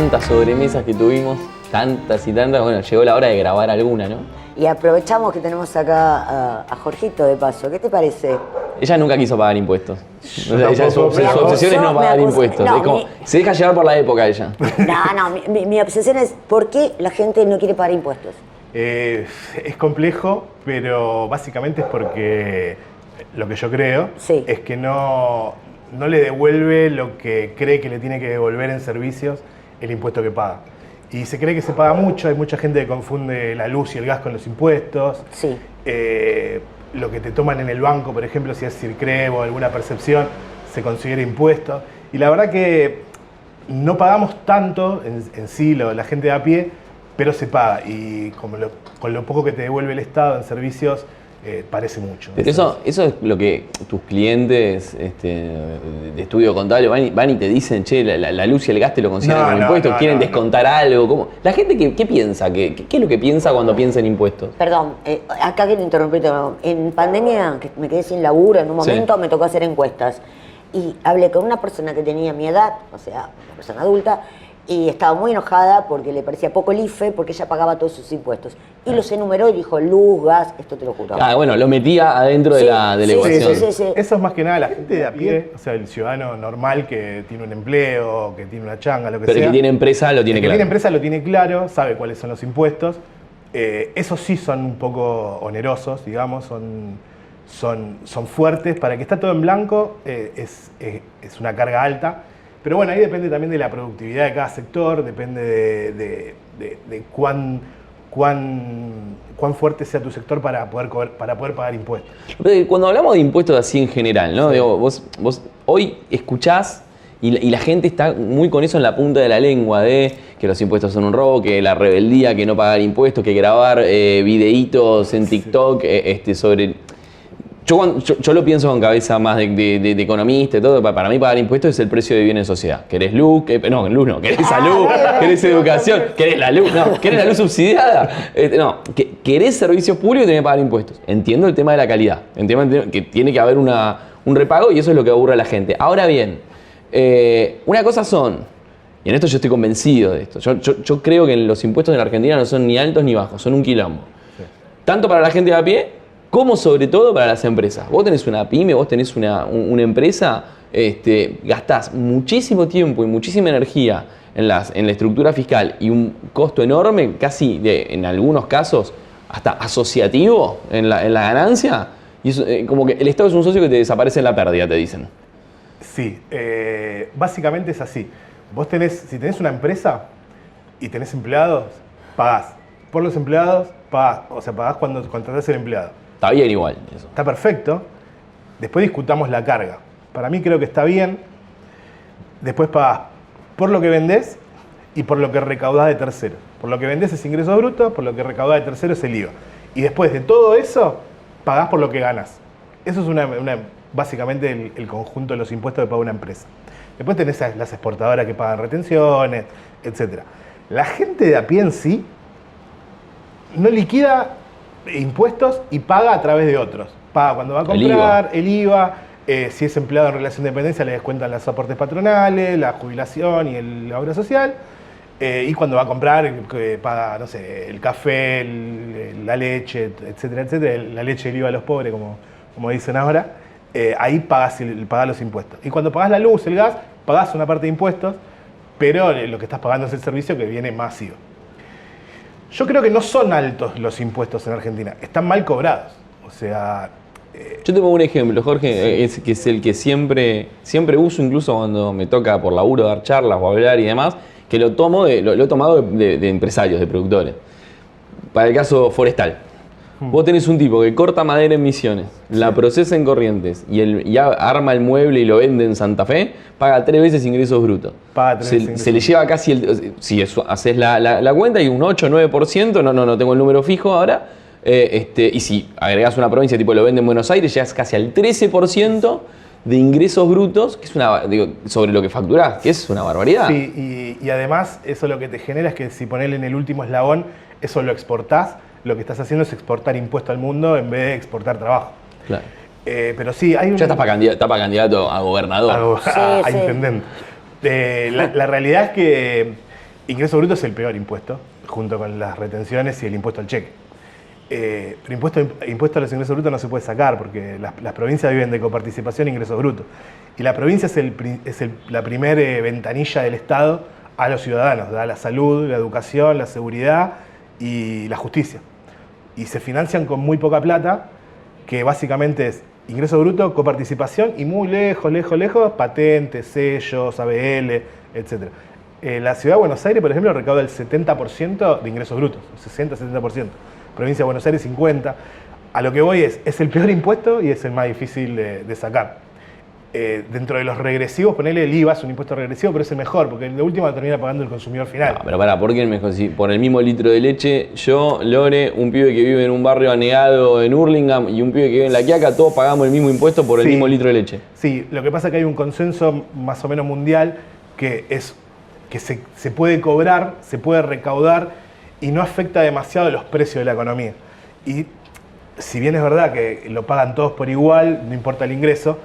tantas sobremesas que tuvimos, tantas y tantas, bueno, llegó la hora de grabar alguna, ¿no? Y aprovechamos que tenemos acá a Jorgito de paso. ¿Qué te parece? Ella nunca quiso pagar impuestos. O sea, su acusó, obsesión es no me pagar acusó. impuestos. No, Es como, se deja llevar por la época ella. Mi obsesión es ¿por qué la gente no quiere pagar impuestos? Es complejo, pero básicamente es porque lo que yo creo es que no le devuelve lo que cree que le tiene que devolver en servicios el impuesto que paga. Y se cree que se paga mucho, hay mucha gente que confunde la luz y el gas con los impuestos. Sí. Lo que te toman en el banco, por ejemplo, si es Circrem o alguna percepción, se considera impuesto. Y la verdad que no pagamos tanto en sí, la gente de a pie, pero se paga. Y con lo poco que te devuelve el Estado en servicios, parece mucho. Pero eso es lo que tus clientes de estudio contable van y te dicen, che, la luz y el gas te lo consideran como impuestos, quieren descontar algo. ¿Cómo? La gente, ¿qué piensa? ¿Qué es lo que piensa cuando piensa en impuestos? Perdón, acá quiero interrumpirte. En pandemia, que me quedé sin laburo, en un momento me tocó hacer encuestas. Y hablé con una persona que tenía mi edad, o sea, una persona adulta, y estaba muy enojada porque le parecía poco el IFE, porque ella pagaba todos sus impuestos. Y los enumeró y dijo, luz, gas, esto te lo juro. Ah, bueno, lo metía adentro de la ecuación. Sí. Eso es más que nada la gente de a pie, o sea, el ciudadano normal que tiene un empleo, que tiene una changa, lo que sea. Pero el que tiene empresa lo tiene claro. El que tiene empresa lo tiene claro, sabe cuáles son los impuestos. Esos sí son un poco onerosos, digamos, son fuertes. Para el que está todo en blanco es una carga alta. Pero bueno, ahí depende también de la productividad de cada sector, depende de cuán fuerte sea tu sector para poder pagar impuestos. Cuando hablamos de impuestos así en general, ¿no? Digo, vos hoy escuchás y la gente está muy con eso en la punta de la lengua, de que los impuestos son un robo, que la rebeldía, que no pagar impuestos, que grabar videitos en TikTok sobre... Yo lo pienso con cabeza más de economista y todo. Para mí pagar impuestos es el precio de bien en sociedad. ¿Querés luz? Luz no. ¿Querés salud? ¿Querés educación? ¿Querés la luz? No. ¿Querés la luz subsidiada? No. ¿Querés servicios públicos? Tenés que pagar impuestos. Entiendo el tema de la calidad. Entiendo que tiene que haber un repago y eso es lo que aburre a la gente. Ahora bien, una cosa son, y en esto yo estoy convencido de esto, yo creo que los impuestos en la Argentina no son ni altos ni bajos, son un quilombo. Sí. Tanto para la gente de a pie, como sobre todo para las empresas. Vos tenés una pyme, vos tenés una empresa, gastás muchísimo tiempo y muchísima energía en la estructura fiscal y un costo enorme, casi en algunos casos hasta asociativo en la ganancia. Y eso, como que el Estado es un socio que te desaparece en la pérdida, te dicen. Sí, básicamente es así. Vos si tenés una empresa y tenés empleados, pagás. Por los empleados, pagás. O sea, pagás cuando contratás al empleado. Está bien igual eso. Está perfecto. Después discutamos la carga. Para mí creo que está bien. Después pagás por lo que vendés y por lo que recaudás de terceros. Por lo que vendés es ingresos brutos, por lo que recaudás de terceros es el IVA. Y después de todo eso, pagás por lo que ganás. Eso es básicamente el conjunto de los impuestos que paga una empresa. Después tenés a las exportadoras que pagan retenciones, etc. La gente de a pie en sí no liquida impuestos y paga a través de otros. Paga cuando va a comprar, el IVA, si es empleado en relación de dependencia le descuentan los aportes patronales, la jubilación y la obra social, y cuando va a comprar paga, no sé, el café, la leche, etcétera, etcétera, la leche del IVA a los pobres, como dicen ahora, ahí pagas los impuestos. Y cuando pagas la luz, el gas, pagás una parte de impuestos, pero lo que estás pagando es el servicio que viene masivo. Yo creo que no son altos los impuestos en Argentina, están mal cobrados. O sea... Yo te pongo un ejemplo, Jorge, que es el que siempre uso, incluso cuando me toca por laburo dar charlas o hablar y demás, que lo he tomado de empresarios, de productores. Para el caso forestal. Vos tenés un tipo que corta madera en Misiones, la procesa en Corrientes y arma el mueble y lo vende en Santa Fe, paga 3 veces ingresos brutos. Se le lleva casi si haces la cuenta y un 8-9%, no tengo el número fijo ahora, y si agregás una provincia tipo lo vende en Buenos Aires, llegas casi al 13% de ingresos brutos, que es sobre lo que facturás, que es una barbaridad. Sí, y además eso lo que te genera es que si ponele en el último eslabón, eso lo exportás, lo que estás haciendo es exportar impuesto al mundo en vez de exportar trabajo. Claro. Pero sí, hay un... Ya está para candidato a gobernador. A intendente. La realidad es que Ingreso bruto es el peor impuesto, junto con las retenciones y el impuesto al cheque. Pero impuesto a los ingresos brutos no se puede sacar porque las provincias viven de coparticipación e ingresos brutos. Y la provincia es la primera ventanilla del Estado a los ciudadanos, da la salud, la educación, la seguridad y la justicia. Y se financian con muy poca plata, que básicamente es ingreso bruto, coparticipación y muy lejos, patentes, sellos, ABL, etc. La ciudad de Buenos Aires, por ejemplo, recauda el 70% de ingresos brutos, 60-70%. Provincia de Buenos Aires 50%. A lo que voy es el peor impuesto y es el más difícil de sacar. Dentro de los regresivos, ponerle el IVA es un impuesto regresivo, pero es el mejor, porque de última lo termina pagando el consumidor final. No, pero ¿por qué el mejor? Si por el mismo litro de leche, yo, Lore, un pibe que vive en un barrio anegado en Hurlingham y un pibe que vive en La Quiaca, todos pagamos el mismo impuesto por el mismo litro de leche. Sí, lo que pasa es que hay un consenso más o menos mundial que se puede cobrar, se puede recaudar y no afecta demasiado los precios de la economía. Y si bien es verdad que lo pagan todos por igual, no importa el ingreso,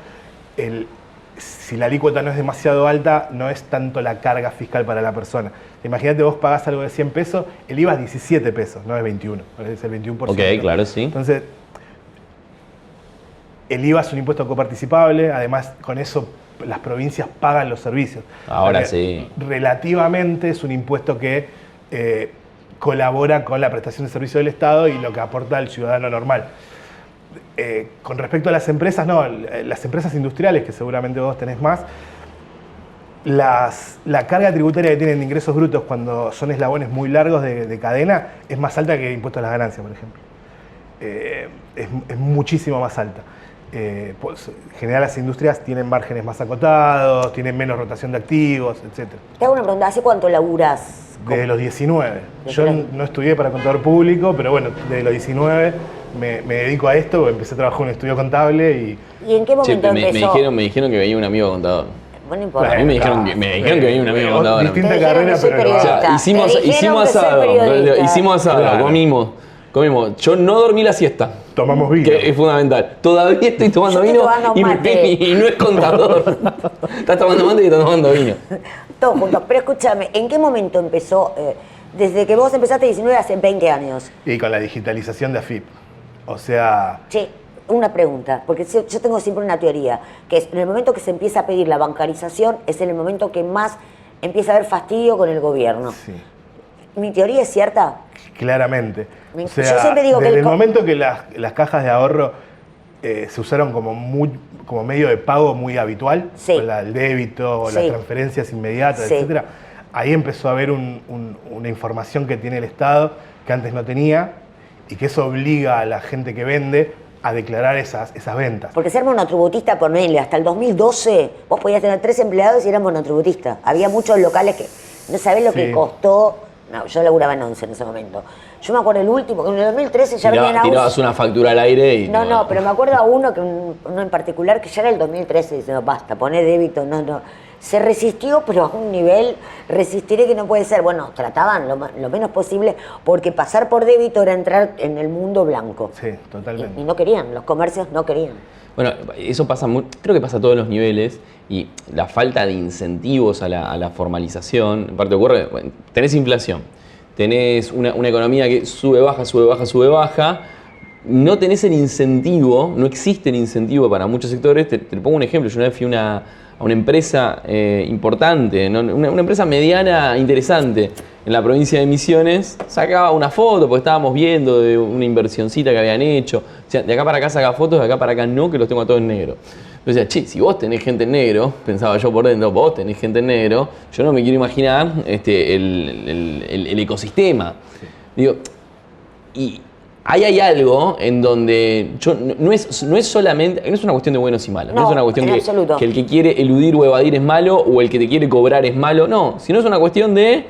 si la alícuota no es demasiado alta, no es tanto la carga fiscal para la persona. Imagínate, vos pagás algo de 100 pesos, el IVA es 17 pesos, no es 21, es el 21%. Ok, claro, sí. Entonces, el IVA es un impuesto coparticipable, además con eso las provincias pagan los servicios. Ahora sí. Relativamente es un impuesto que colabora con la prestación de servicio del Estado y lo que aporta al ciudadano normal. Con respecto a las empresas, no, las empresas industriales, que seguramente vos tenés más, la carga tributaria que tienen de ingresos brutos cuando son eslabones muy largos de cadena es más alta que el impuesto a las ganancias, por ejemplo. Es muchísimo más alta. Pues, en general las industrias tienen márgenes más acotados, tienen menos rotación de activos, etc. Te hago una pregunta, ¿hace cuánto laburás? Desde los 19. Yo no estudié para contador público, pero bueno, desde los 19 me dedico a esto, empecé a trabajar en un estudio contable ¿Y en qué momento empezó? Me dijeron que venía un amigo contador. Bueno, no importa. A mí me dijeron que venía un amigo contador. Distinta carrera, pero no. O sea, hicimos asado, Claro. comimos. Yo no dormí la siesta. Tomamos vino. Que es fundamental. Todavía estoy tomando Yo estoy vino tomando mate. y no es contador. Estás tomando mate y estás tomando vino. Todos juntos. Pero escúchame, ¿en qué momento empezó? Desde que vos empezaste 19, hace 20 años. Y con la digitalización de AFIP. O sea, Che, una pregunta, porque yo tengo siempre una teoría, que es en el momento que se empieza a pedir la bancarización, es en el momento que más empieza a haber fastidio con el gobierno. sí, ¿Mi teoría es cierta? claramente. O sea, Yo siempre digo que desde el momento que las cajas de ahorro se usaron como medio de pago muy habitual, Sí. con el débito, Sí. las transferencias inmediatas, Sí. etcétera, ahí empezó a haber una información que tiene el Estado que antes no tenía y que eso obliga a la gente que vende a declarar esas ventas. Porque ser monotributista, ponele, hasta el 2012 vos podías tener 3 empleados y eras monotributista. Había muchos locales que no sabés lo que Sí. costó. No, yo laburaba en 11 en ese momento. Yo me acuerdo el último, que en el 2013 ya venían a Tirabas una factura al aire y... No, pero me acuerdo a uno en particular que ya era el 2013 diciendo, basta, poné débito, no. Se resistió, pero a un nivel, resistiré que no puede ser. Bueno, trataban lo menos posible porque pasar por débito era entrar en el mundo blanco. Sí, totalmente. Y no querían, los comercios no querían. Bueno, eso pasa creo que pasa a todos los niveles y la falta de incentivos a la formalización, en parte ocurre, bueno, tenés inflación, tenés una economía que sube, baja, no tenés el incentivo, no existe el incentivo para muchos sectores. Te pongo un ejemplo, yo una vez fui a una empresa importante, ¿no? una empresa mediana interesante en la provincia de Misiones, sacaba una foto porque estábamos viendo de una inversioncita que habían hecho. O sea, de acá para acá saca fotos, de acá para acá no, que los tengo a todos en negro. Yo decía, che, si vos tenés gente en negro, pensaba yo por dentro, vos tenés gente en negro, yo no me quiero imaginar el ecosistema. Sí. Digo, y ahí hay algo en donde no es solamente, no es una cuestión de buenos y malos, no es una cuestión que el que quiere eludir o evadir es malo o el que te quiere cobrar es malo, no, sino es una cuestión de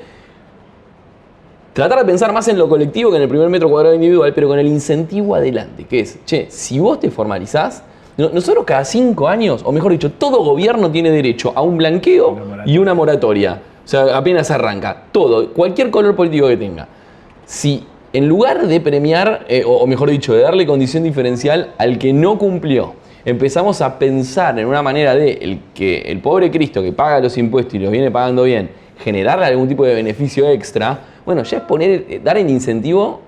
tratar de pensar más en lo colectivo que en el primer metro cuadrado individual, pero con el incentivo adelante, que es, che, si vos te formalizás, nosotros cada 5 años, o mejor dicho, todo gobierno tiene derecho a un blanqueo y una moratoria. O sea, apenas arranca, todo, cualquier color político que tenga. Si en lugar de premiar, o mejor dicho, de darle condición diferencial al que no cumplió, empezamos a pensar en una manera de que el pobre Cristo que paga los impuestos y los viene pagando bien, generarle algún tipo de beneficio extra, bueno, ya es dar el incentivo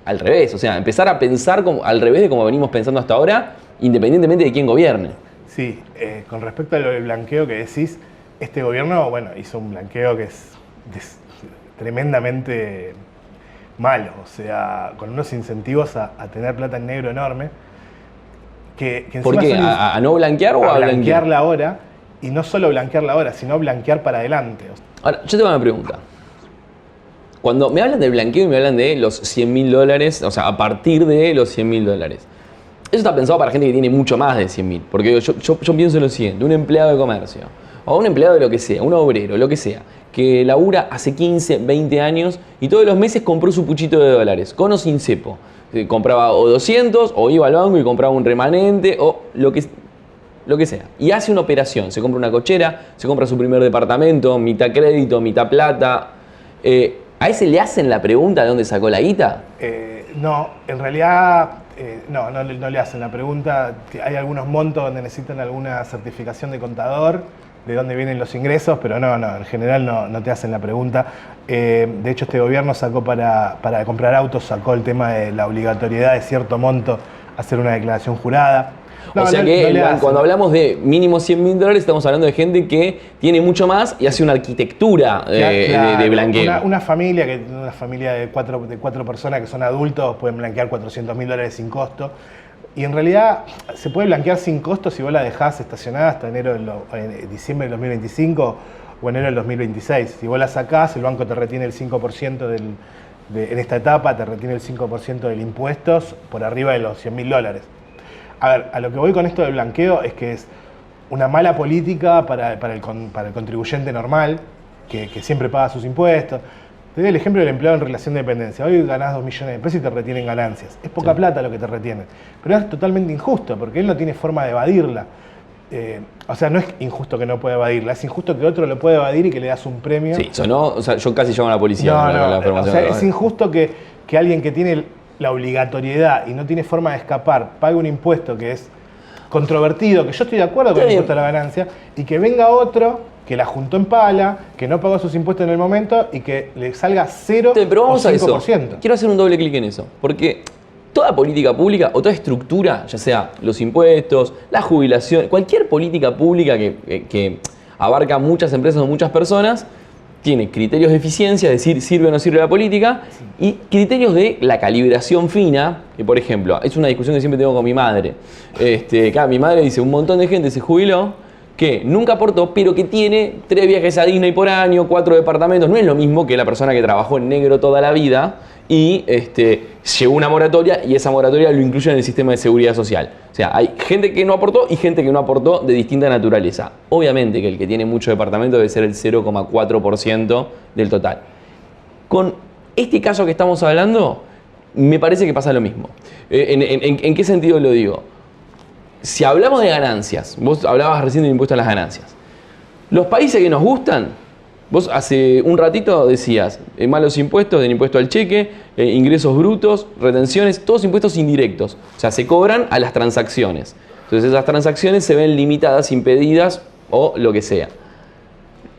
al revés, o sea, empezar a pensar al revés de como venimos pensando hasta ahora, independientemente de quién gobierne. Sí, con respecto a lo del blanqueo que decís, este gobierno, bueno, hizo un blanqueo que es tremendamente malo, o sea, con unos incentivos a tener plata en negro enorme. Que ¿Por qué? ¿A no blanquear o a blanquearla ahora? Y no solo blanquearla ahora, sino blanquear para adelante. Ahora, yo tengo una pregunta. Cuando me hablan de blanqueo y me hablan de los $100.000, o sea, a partir de los $100.000, eso está pensado para gente que tiene mucho más de 100.000. Porque yo pienso en lo siguiente: un empleado de comercio, o un empleado de lo que sea, un obrero, lo que sea, que labura hace 15, 20 años y todos los meses compró su puchito de dólares, con o sin cepo. Compraba o 200, o iba al banco y compraba un remanente, o lo que sea. Y hace una operación, se compra una cochera, se compra su primer departamento, mitad crédito, mitad plata. ¿A ese le hacen la pregunta de dónde sacó la guita? No, en realidad no le hacen la pregunta. Hay algunos montos donde necesitan alguna certificación de contador, de dónde vienen los ingresos, pero no, en general no te hacen la pregunta. De hecho, este gobierno sacó para comprar autos, sacó el tema de la obligatoriedad de cierto monto hacer una declaración jurada. O sea que cuando hablamos de mínimo $100.000, estamos hablando de gente que tiene mucho más y hace una arquitectura de blanqueo. Una familia de cuatro personas que son adultos pueden blanquear $400.000 sin costo. Y en realidad se puede blanquear sin costo si vos la dejás estacionada hasta diciembre del 2025 o enero del 2026. Si vos la sacás, el banco te retiene el 5% en esta etapa, te retiene el 5% del impuestos por arriba de los $100.000. A ver, a lo que voy con esto del blanqueo es que es una mala política para el contribuyente normal, que siempre paga sus impuestos. Te doy el ejemplo del empleado en relación de dependencia. Hoy ganás 2 millones de pesos y te retienen ganancias. Es poca plata lo que te retienen. Pero es totalmente injusto, porque él no tiene forma de evadirla. O sea, no es injusto que no pueda evadirla, es injusto que otro lo pueda evadir y que le das un premio. Sí, sonó, o sea, yo casi llamo a la policía. O sea, es injusto que alguien que tiene la obligatoriedad y no tiene forma de escapar pague un impuesto que es controvertido, que yo estoy de acuerdo con el impuesto a la ganancia, y que venga otro que la juntó en pala, que no pagó sus impuestos en el momento y que le salga 0 pero vamos o 5%. A eso. Quiero hacer un doble clic en eso, porque toda política pública o toda estructura, ya sea los impuestos, la jubilación, cualquier política pública que abarca muchas empresas o muchas personas, tiene criterios de eficiencia, es decir, sirve o no sirve la política, y criterios de la calibración fina, que por ejemplo, es una discusión que siempre tengo con mi madre. Claro, mi madre dice, un montón de gente se jubiló, que nunca aportó, pero que tiene 3 viajes a Disney por año, 4 departamentos. No es lo mismo que la persona que trabajó en negro toda la vida y llegó una moratoria y esa moratoria lo incluye en el sistema de seguridad social. O sea, hay gente que no aportó y gente que no aportó de distinta naturaleza. Obviamente que el que tiene mucho departamento debe ser el 0,4% del total. Con este caso que estamos hablando, me parece que pasa lo mismo. ¿En qué sentido lo digo? Si hablamos de ganancias, vos hablabas recién del impuesto a las ganancias. Los países que nos gustan, vos hace un ratito decías, malos impuestos, del impuesto al cheque, ingresos brutos, retenciones, todos impuestos indirectos. O sea, se cobran a las transacciones. Entonces esas transacciones se ven limitadas, impedidas o lo que sea.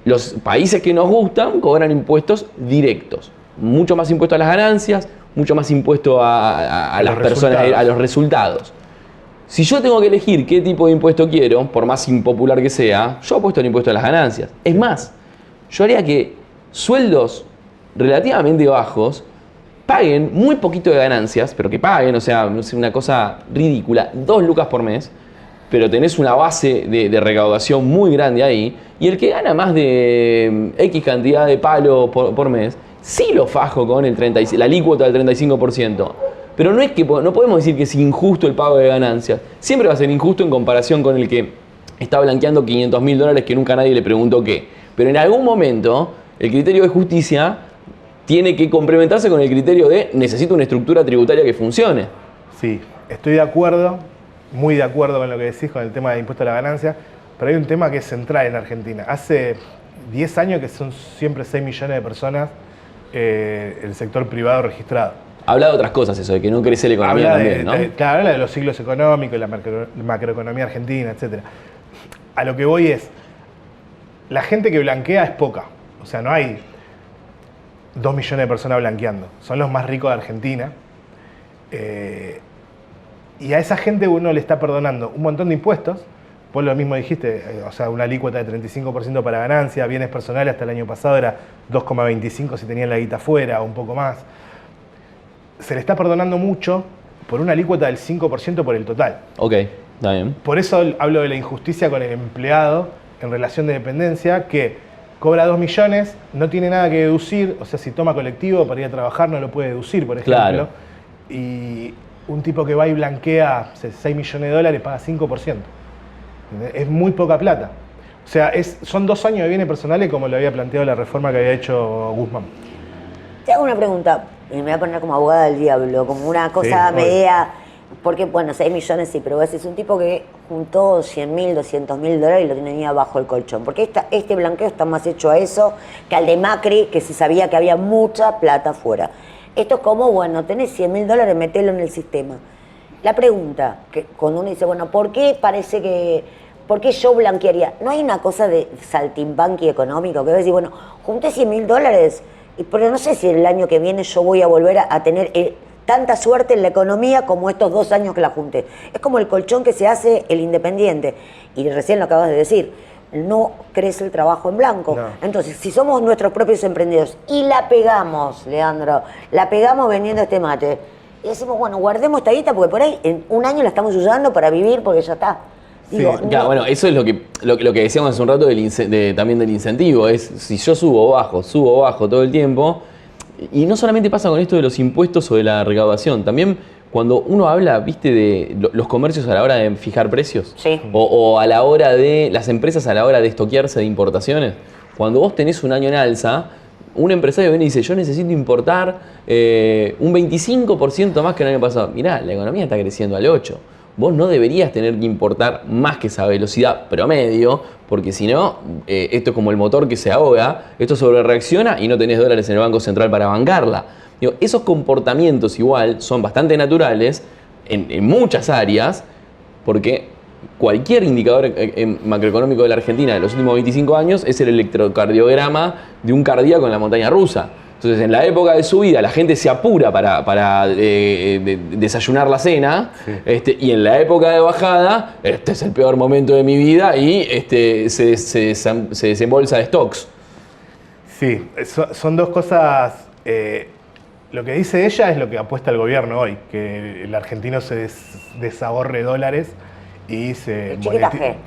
Los países que nos gustan cobran impuestos directos. Mucho más impuesto a las ganancias, mucho más impuesto a las personas, a los resultados. Si yo tengo que elegir qué tipo de impuesto quiero, por más impopular que sea, yo apuesto al impuesto a las ganancias. Es más, yo haría que sueldos relativamente bajos paguen muy poquito de ganancias, pero que paguen, o sea, no sé, una cosa ridícula, 2 lucas por mes, pero tenés una base de recaudación muy grande ahí, y el que gana más de X cantidad de palo por mes, sí lo fajo con la alícuota del 35%. Pero no es que no podemos decir que es injusto el pago de ganancias. Siempre va a ser injusto en comparación con el que está blanqueando $500.000 que nunca nadie le preguntó qué. Pero en algún momento el criterio de justicia tiene que complementarse con el criterio de necesito una estructura tributaria que funcione. Sí, estoy de acuerdo, muy de acuerdo con lo que decís con el tema del impuesto a la ganancia, pero hay un tema que es central en Argentina. Hace 10 años que son siempre 6 millones de personas el sector privado registrado. Habla de otras cosas eso, de que no crece la economía también, ¿no? Claro, habla de los ciclos económicos, la macroeconomía argentina, etc. A lo que voy es, la gente que blanquea es poca. O sea, no hay 2 millones de personas blanqueando. Son los más ricos de Argentina. Y a esa gente uno le está perdonando un montón de impuestos. Vos lo mismo dijiste, o sea, una alícuota de 35% para ganancia, bienes personales hasta el año pasado era 2,25 si tenían la guita fuera o un poco más. Se le está perdonando mucho por una alícuota del 5% por el total. Ok, está bien. Por eso hablo de la injusticia con el empleado en relación de dependencia, que cobra 2 millones, no tiene nada que deducir, o sea, si toma colectivo para ir a trabajar no lo puede deducir, por ejemplo. Claro. Y un tipo que va y blanquea 6 millones de dólares paga 5%. Es muy poca plata. O sea, son 2 años de bienes personales como lo había planteado la reforma que había hecho Guzmán. Te hago una pregunta, y me voy a poner como abogada del diablo, como una cosa media, porque bueno, 6 millones sí, pero vos decís un tipo que juntó 100.000, 200.000 dólares y lo tenía bajo el colchón. Porque este blanqueo está más hecho a eso que al de Macri, que se sabía que había mucha plata afuera. Esto es como, bueno, tenés 100.000 dólares, metelo en el sistema. La pregunta, que cuando uno dice, bueno, ¿por qué yo blanquearía? ¿No hay una cosa de saltimbanqui económico que vos decís, bueno, junté 100.000 dólares, pero no sé si el año que viene yo voy a volver a tener tanta suerte en la economía como estos 2 años que la junté? Es como el colchón que se hace el independiente. Y recién lo acabas de decir, no crece el trabajo en blanco. No. Entonces, si somos nuestros propios emprendedores y la pegamos, Leandro, la pegamos vendiendo este mate, y decimos, bueno, guardemos esta guita porque por ahí en un año la estamos usando para vivir porque ya está. Digo, sí. Ya, bueno, eso es lo que decíamos hace un rato también del incentivo. Es si yo subo o bajo todo el tiempo. Y no solamente pasa con esto de los impuestos o de la recaudación. También cuando uno habla, viste, de los comercios a la hora de fijar precios. Sí. O a la hora de las empresas a la hora de estoquearse de importaciones. Cuando vos tenés un año en alza, un empresario viene y dice, yo necesito importar un 25% más que el año pasado. Mirá, la economía está creciendo al 8%. Vos no deberías tener que importar más que esa velocidad promedio, porque si no, esto es como el motor que se ahoga, esto sobrereacciona y no tenés dólares en el Banco Central para bancarla. Digo, esos comportamientos igual son bastante naturales en muchas áreas, porque cualquier indicador macroeconómico de la Argentina de los últimos 25 años es el electrocardiograma de un cardíaco en la montaña rusa. Entonces, en la época de subida, la gente se apura para desayunar la cena, sí. Y en la época de bajada, este es el peor momento de mi vida y se desembolsa de stocks. Sí, son 2 cosas. Lo que dice ella es lo que apuesta el gobierno hoy, que el argentino se desahorre dólares y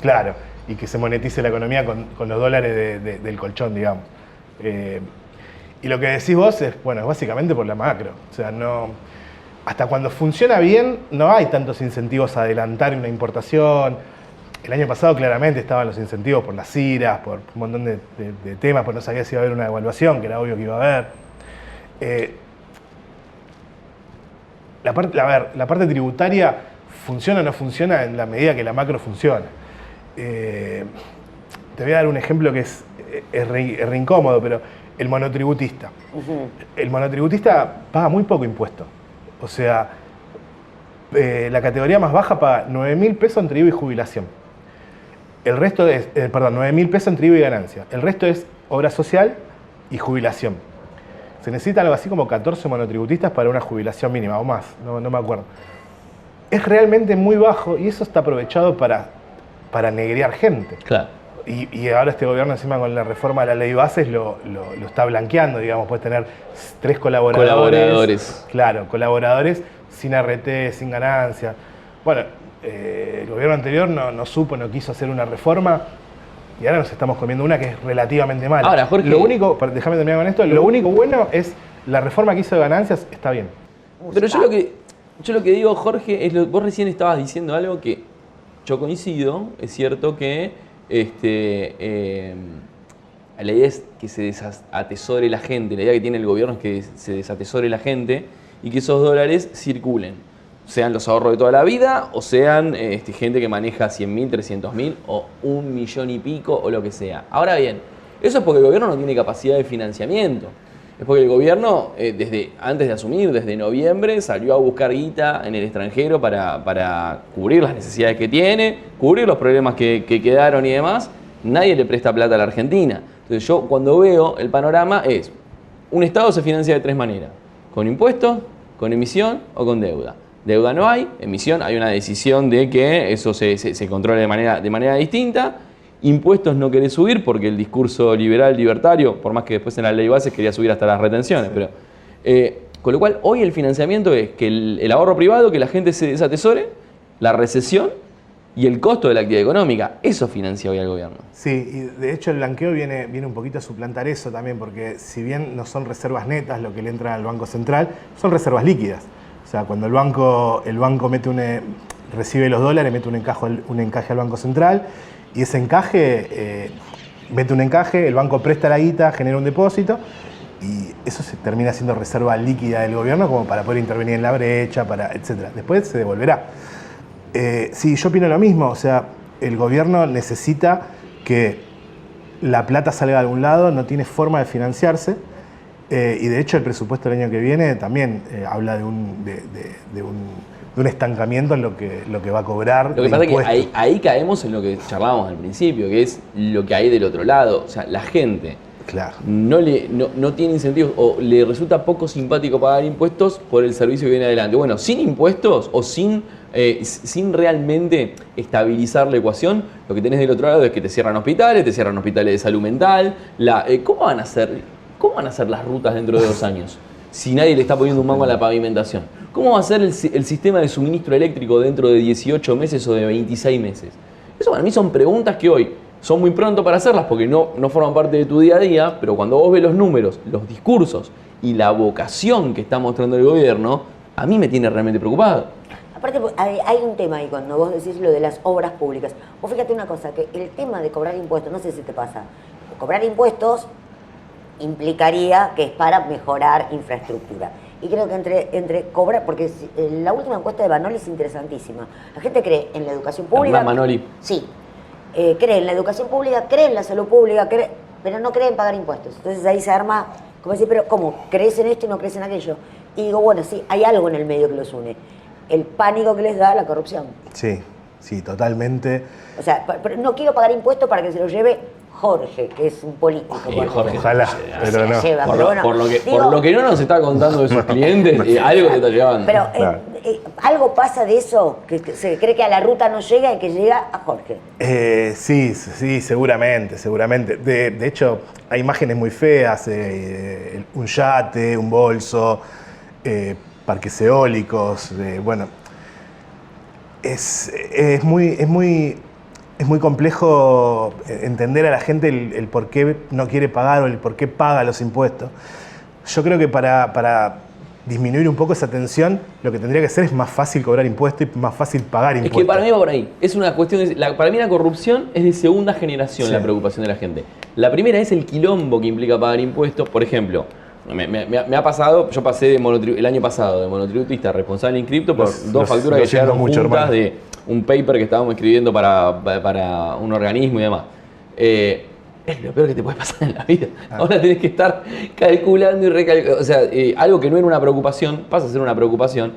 claro, y que se monetice la economía con los dólares del colchón, digamos. Y lo que decís vos es, bueno, es básicamente por la macro. O sea, hasta cuando funciona bien, no hay tantos incentivos a adelantar una importación. El año pasado claramente estaban los incentivos por las IRAs, por un montón de temas, porque no sabía si iba a haber una devaluación, que era obvio que iba a haber. La parte tributaria funciona o no funciona en la medida que la macro funciona. Te voy a dar un ejemplo que es re incómodo, pero el monotributista. El monotributista paga muy poco impuesto. O sea, la categoría más baja paga 9.000 pesos entre IVA y jubilación. El resto es, 9.000 pesos entre IVA y ganancia. El resto es obra social y jubilación. Se necesita algo así como 14 monotributistas para una jubilación mínima o más, no me acuerdo. Es realmente muy bajo y eso está aprovechado para negrear gente. Claro. Y ahora este gobierno encima con la reforma de la ley bases lo está blanqueando, digamos, puedes tener 3 colaboradores. Claro, colaboradores sin RT, sin ganancia. Bueno, el gobierno anterior no quiso hacer una reforma y ahora nos estamos comiendo una que es relativamente mala. Ahora, Jorge, déjame terminar con esto, lo único bueno es la reforma que hizo de ganancias está bien. Pero yo lo que digo, Jorge, es vos recién estabas diciendo algo que yo coincido, es cierto que la idea es que se desatesore la gente, la idea que tiene el gobierno es que se desatesore la gente y que esos dólares circulen, sean los ahorros de toda la vida o sean gente que maneja 100.000, 300.000 o 1 millón y pico o lo que sea. Ahora bien, eso es porque el gobierno no tiene capacidad de financiamiento. Es porque el gobierno, antes de asumir, desde noviembre, salió a buscar guita en el extranjero para cubrir las necesidades que tiene, cubrir los problemas que quedaron y demás, nadie le presta plata a la Argentina. Entonces yo cuando veo el panorama es, un Estado se financia de tres maneras, con impuestos, con emisión o con deuda. Deuda no hay, emisión hay una decisión de que eso se controle de manera distinta. Impuestos no querés subir porque el discurso liberal, libertario, por más que después en la ley base quería subir hasta las retenciones, pero con lo cual hoy el financiamiento es que el ahorro privado, que la gente se desatesore, la recesión y el costo de la actividad económica. Eso financia hoy al gobierno. Sí, y de hecho el blanqueo viene un poquito a suplantar eso también, porque si bien no son reservas netas lo que le entra al Banco Central, son reservas líquidas. O sea, cuando el banco recibe los dólares, mete un encaje al Banco Central, y ese encaje, mete un encaje, el banco presta la guita, genera un depósito, y eso se termina siendo reserva líquida del gobierno como para poder intervenir en la brecha, etc. Después se devolverá. Sí, yo opino lo mismo, o sea, el gobierno necesita que la plata salga de algún lado, no tiene forma de financiarse, y de hecho el presupuesto del año que viene también habla de un estancamiento en lo que va a cobrar. Lo que pasa es que ahí caemos en lo que charlábamos al principio, que es lo que hay del otro lado. O sea, la gente claro, no tiene incentivos o le resulta poco simpático pagar impuestos por el servicio que viene adelante. Bueno, sin impuestos o sin realmente estabilizar la ecuación, lo que tenés del otro lado es que te cierran hospitales de salud mental. ¿Cómo van a ser las rutas dentro de 2 años si nadie le está poniendo un mango a la pavimentación? ¿Cómo va a ser el sistema de suministro eléctrico dentro de 18 meses o de 26 meses? Eso para mí son preguntas que hoy son muy pronto para hacerlas porque no forman parte de tu día a día, pero cuando vos ves los números, los discursos y la vocación que está mostrando el gobierno, a mí me tiene realmente preocupado. Aparte, hay un tema ahí cuando vos decís lo de las obras públicas. Vos fíjate una cosa, que el tema de cobrar impuestos, no sé si te pasa, cobrar impuestos implicaría que es para mejorar infraestructura. Y creo que entre cobrar, porque la última encuesta de Banoli es interesantísima. La gente cree en la educación pública. Banoli. Sí. Cree en la educación pública, cree en la salud pública, pero no cree en pagar impuestos. Entonces ahí se arma, como decir, pero ¿cómo? ¿Crees en esto y no crees en aquello? Y digo, bueno, sí, hay algo en el medio que los une. El pánico que les da la corrupción. Sí, totalmente. O sea, pero no quiero pagar impuestos para que se lo lleve Jorge, que es un político. Jorge. Ojalá, pero no. Lleva, por lo que no nos está contando de sus clientes, algo te está llevando. Pero Claro. algo pasa de eso, que se cree que a la ruta no llega y que llega a Jorge. Sí, seguramente. De hecho, hay imágenes muy feas, un yate, un bolso, parques eólicos, bueno. Es muy complejo entender a la gente el por qué no quiere pagar o el por qué paga los impuestos. Yo creo que para disminuir un poco esa tensión, lo que tendría que ser es más fácil cobrar impuestos y más fácil pagar impuestos. Es que para mí va por ahí. Es una cuestión para mí la corrupción es de segunda generación, Sí. la preocupación de la gente. La primera es el quilombo que implica pagar impuestos. Por ejemplo, me ha pasado, yo pasé el año pasado de monotributista responsable inscripto por dos facturas que llegaron mucho, juntas hermano. de un paper que estábamos escribiendo para un organismo y demás. Es lo peor que te puede pasar en la vida. Ahora tenés que estar calculando y recalculando. O sea, algo que no era una preocupación pasa a ser una preocupación.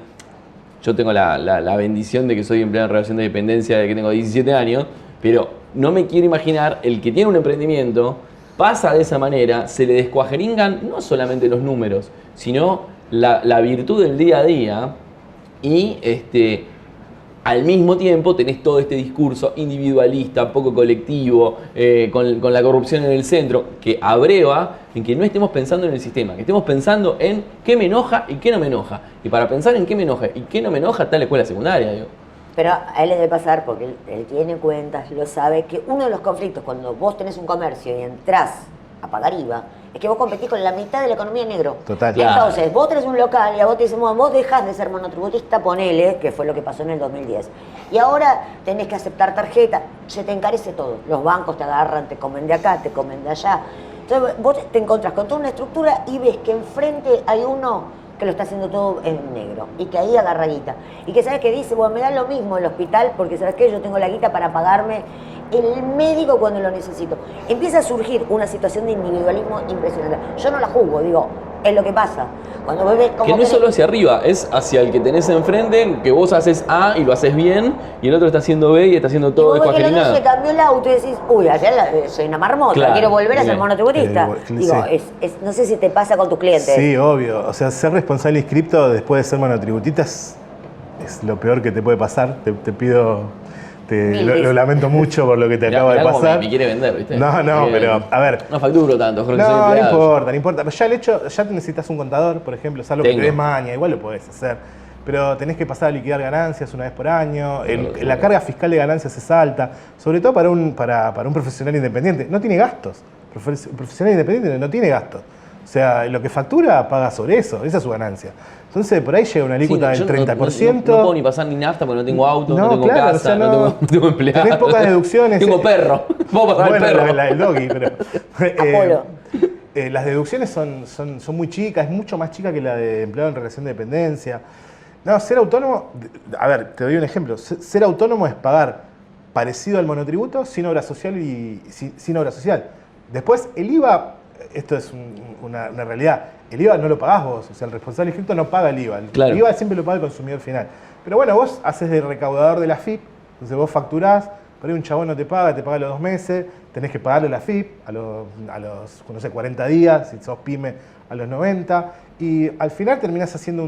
Yo tengo la bendición de que soy empleado en relación de dependencia de que tengo 17 años, pero no me quiero imaginar el que tiene un emprendimiento, pasa de esa manera, se le descuajeringan no solamente los números, sino la virtud del día a día y al mismo tiempo tenés todo este discurso individualista, poco colectivo, con la corrupción en el centro, que abreva en que no estemos pensando en el sistema, que estemos pensando en qué me enoja y qué no me enoja. Y para pensar en qué me enoja y qué no me enoja está la escuela secundaria, digo. Pero a él le debe pasar, porque él tiene cuentas, lo sabe, que uno de los conflictos cuando vos tenés un comercio y entrás a pagar IVA, es que vos competís con la mitad de la economía negro. Total. Entonces, vos tenés un local y a vos te dicen, bueno, vos dejás de ser monotributista, ponele, que fue lo que pasó en el 2010. Y ahora tenés que aceptar tarjeta, se te encarece todo. Los bancos te agarran, te comen de acá, te comen de allá. Entonces, vos te encontrás con toda una estructura y ves que enfrente hay uno que lo está haciendo todo en negro y que ahí agarra guita. Y que sabes que dice, bueno, me da lo mismo el hospital porque sabes que yo tengo la guita para pagarme el médico cuando lo necesito. Empieza a surgir una situación de individualismo impresionante. Yo no la juzgo, digo, es lo que pasa. Cuando vos ves cómo Que no es querés- solo hacia arriba, es hacia el que tenés enfrente, que vos haces A y lo haces bien, y el otro está haciendo B y está haciendo y todo vos ves que el otro se descuajeringado. cambió el auto y decís, uy, ayer soy una marmota, Claro, quiero volver a ser bien. monotributista. Sí. Digo, no sé si te pasa con tus clientes. Sí, obvio. O sea, ser responsable inscripto después de ser monotributista es lo peor que te puede pasar. Te pido, lo lamento mucho por lo que te Mirá, acaba de mirá cómo pasar. me quiere vender, ¿viste? No, Porque pero a ver. No facturo tanto, Jorge, soy No, no empleado. importa, no importa. Pero ya el hecho, ya te necesitas un contador, por ejemplo, salvo que Tengo. te des maña, igual lo podés hacer. Pero tenés que pasar a liquidar ganancias una vez por año. La carga fiscal de ganancias es alta, sobre todo para un profesional independiente. No tiene gastos. Un profesional independiente no tiene gastos. O sea, lo que factura paga sobre eso, esa es su ganancia. Entonces, por ahí llega una alícuota Sí, del yo 30%. No puedo ni pasar ni nafta porque no tengo auto, no tengo claro, casa, o sea, no tengo empleado. Tenés pocas deducciones. Tengo perro. Puedo pasar Bueno, el perro. el doggy, pero. Apolo. Las deducciones son muy chicas, es mucho más chica que la de empleado en relación de dependencia. No, ser autónomo, a ver, te doy un ejemplo. Ser autónomo es pagar parecido al monotributo sin obra social y sin obra social. Después, el IVA, esto es una realidad, el IVA no lo pagás vos, o sea, el responsable inscripto no paga el IVA. Claro. El IVA siempre lo paga el consumidor final. Pero bueno, vos haces de recaudador de la FIP, entonces vos facturás, por ahí un chabón no te paga a los 2 meses, tenés que pagarle la FIP a los no sé, 40 días, si sos pyme a los 90, y al final terminás haciendo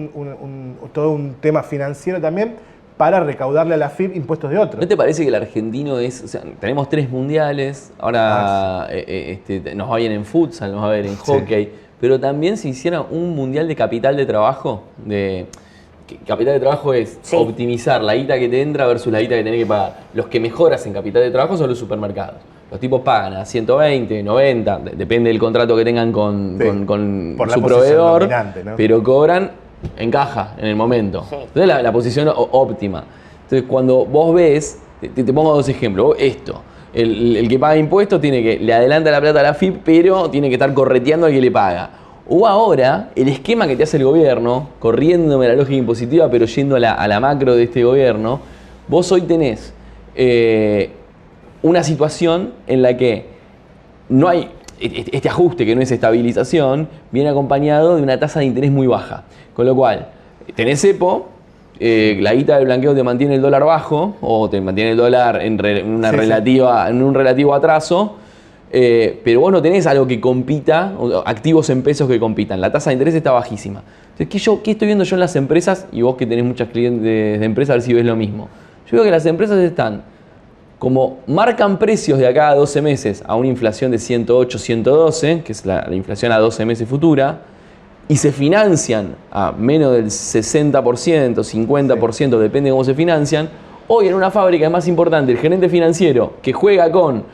todo un tema financiero también para recaudarle a la FIP impuestos de otros. ¿No te parece que el argentino es, o sea, tenemos 3 mundiales, ahora nos va bien en futsal, nos va bien en hockey, pero también si hiciera un mundial de capital de trabajo, capital de trabajo es optimizar la guita que te entra versus la guita que tenés que pagar. Los que mejoras en capital de trabajo son los supermercados. Los tipos pagan a 120, 90, depende del contrato que tengan con Por la su posición proveedor, dominante, ¿no? pero cobran en caja en el momento. Sí. Entonces la posición óptima. Entonces cuando vos ves, te pongo 2 ejemplos. Esto, el que paga impuestos le adelanta la plata a la FIP, pero tiene que estar correteando al que le paga. O ahora, el esquema que te hace el gobierno, corriéndome la lógica impositiva, pero yendo a la macro de este gobierno, vos hoy tenés una situación en la que no hay este ajuste, que no es estabilización, viene acompañado de una tasa de interés muy baja. Con lo cual, tenés cepo, la guita del blanqueo te mantiene el dólar bajo, o te mantiene el dólar en un relativo atraso, pero vos no tenés algo que compita, activos en pesos que compitan. La tasa de interés está bajísima. Entonces, ¿qué estoy viendo yo en las empresas? Y vos que tenés muchas clientes de empresas, a ver si ves lo mismo. Yo veo que las empresas están, como marcan precios de acá a 12 meses a una inflación de 108, 112, que es la inflación a 12 meses futura, y se financian a menos del 60%, 50%, depende de cómo se financian. Hoy en una fábrica es más importante el gerente financiero que juega con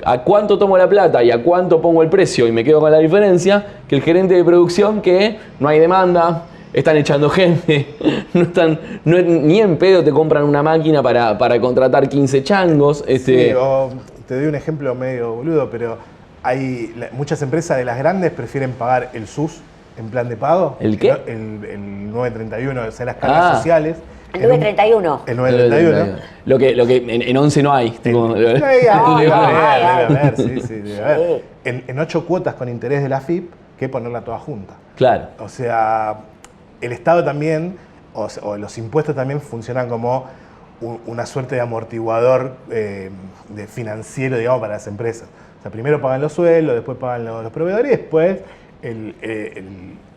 a cuánto tomo la plata y a cuánto pongo el precio y me quedo con la diferencia, que el gerente de producción que no hay demanda, están echando gente, ni en pedo te compran una máquina para contratar 15 changos. Sí, o te doy un ejemplo medio boludo, pero muchas empresas de las grandes prefieren pagar el SUS en plan de pago. ¿El qué? El 931, o sea, las cargas sociales. El 931. El 931. Lo que en 11 no hay. Debe haber, sí, debe haber. En 8 cuotas con interés de la FIP, que ponerla toda junta. Claro. O sea, el Estado también, o los impuestos también funcionan como una suerte de amortiguador financiero, digamos, para las empresas. O sea, primero pagan los sueldos, después pagan los proveedores y después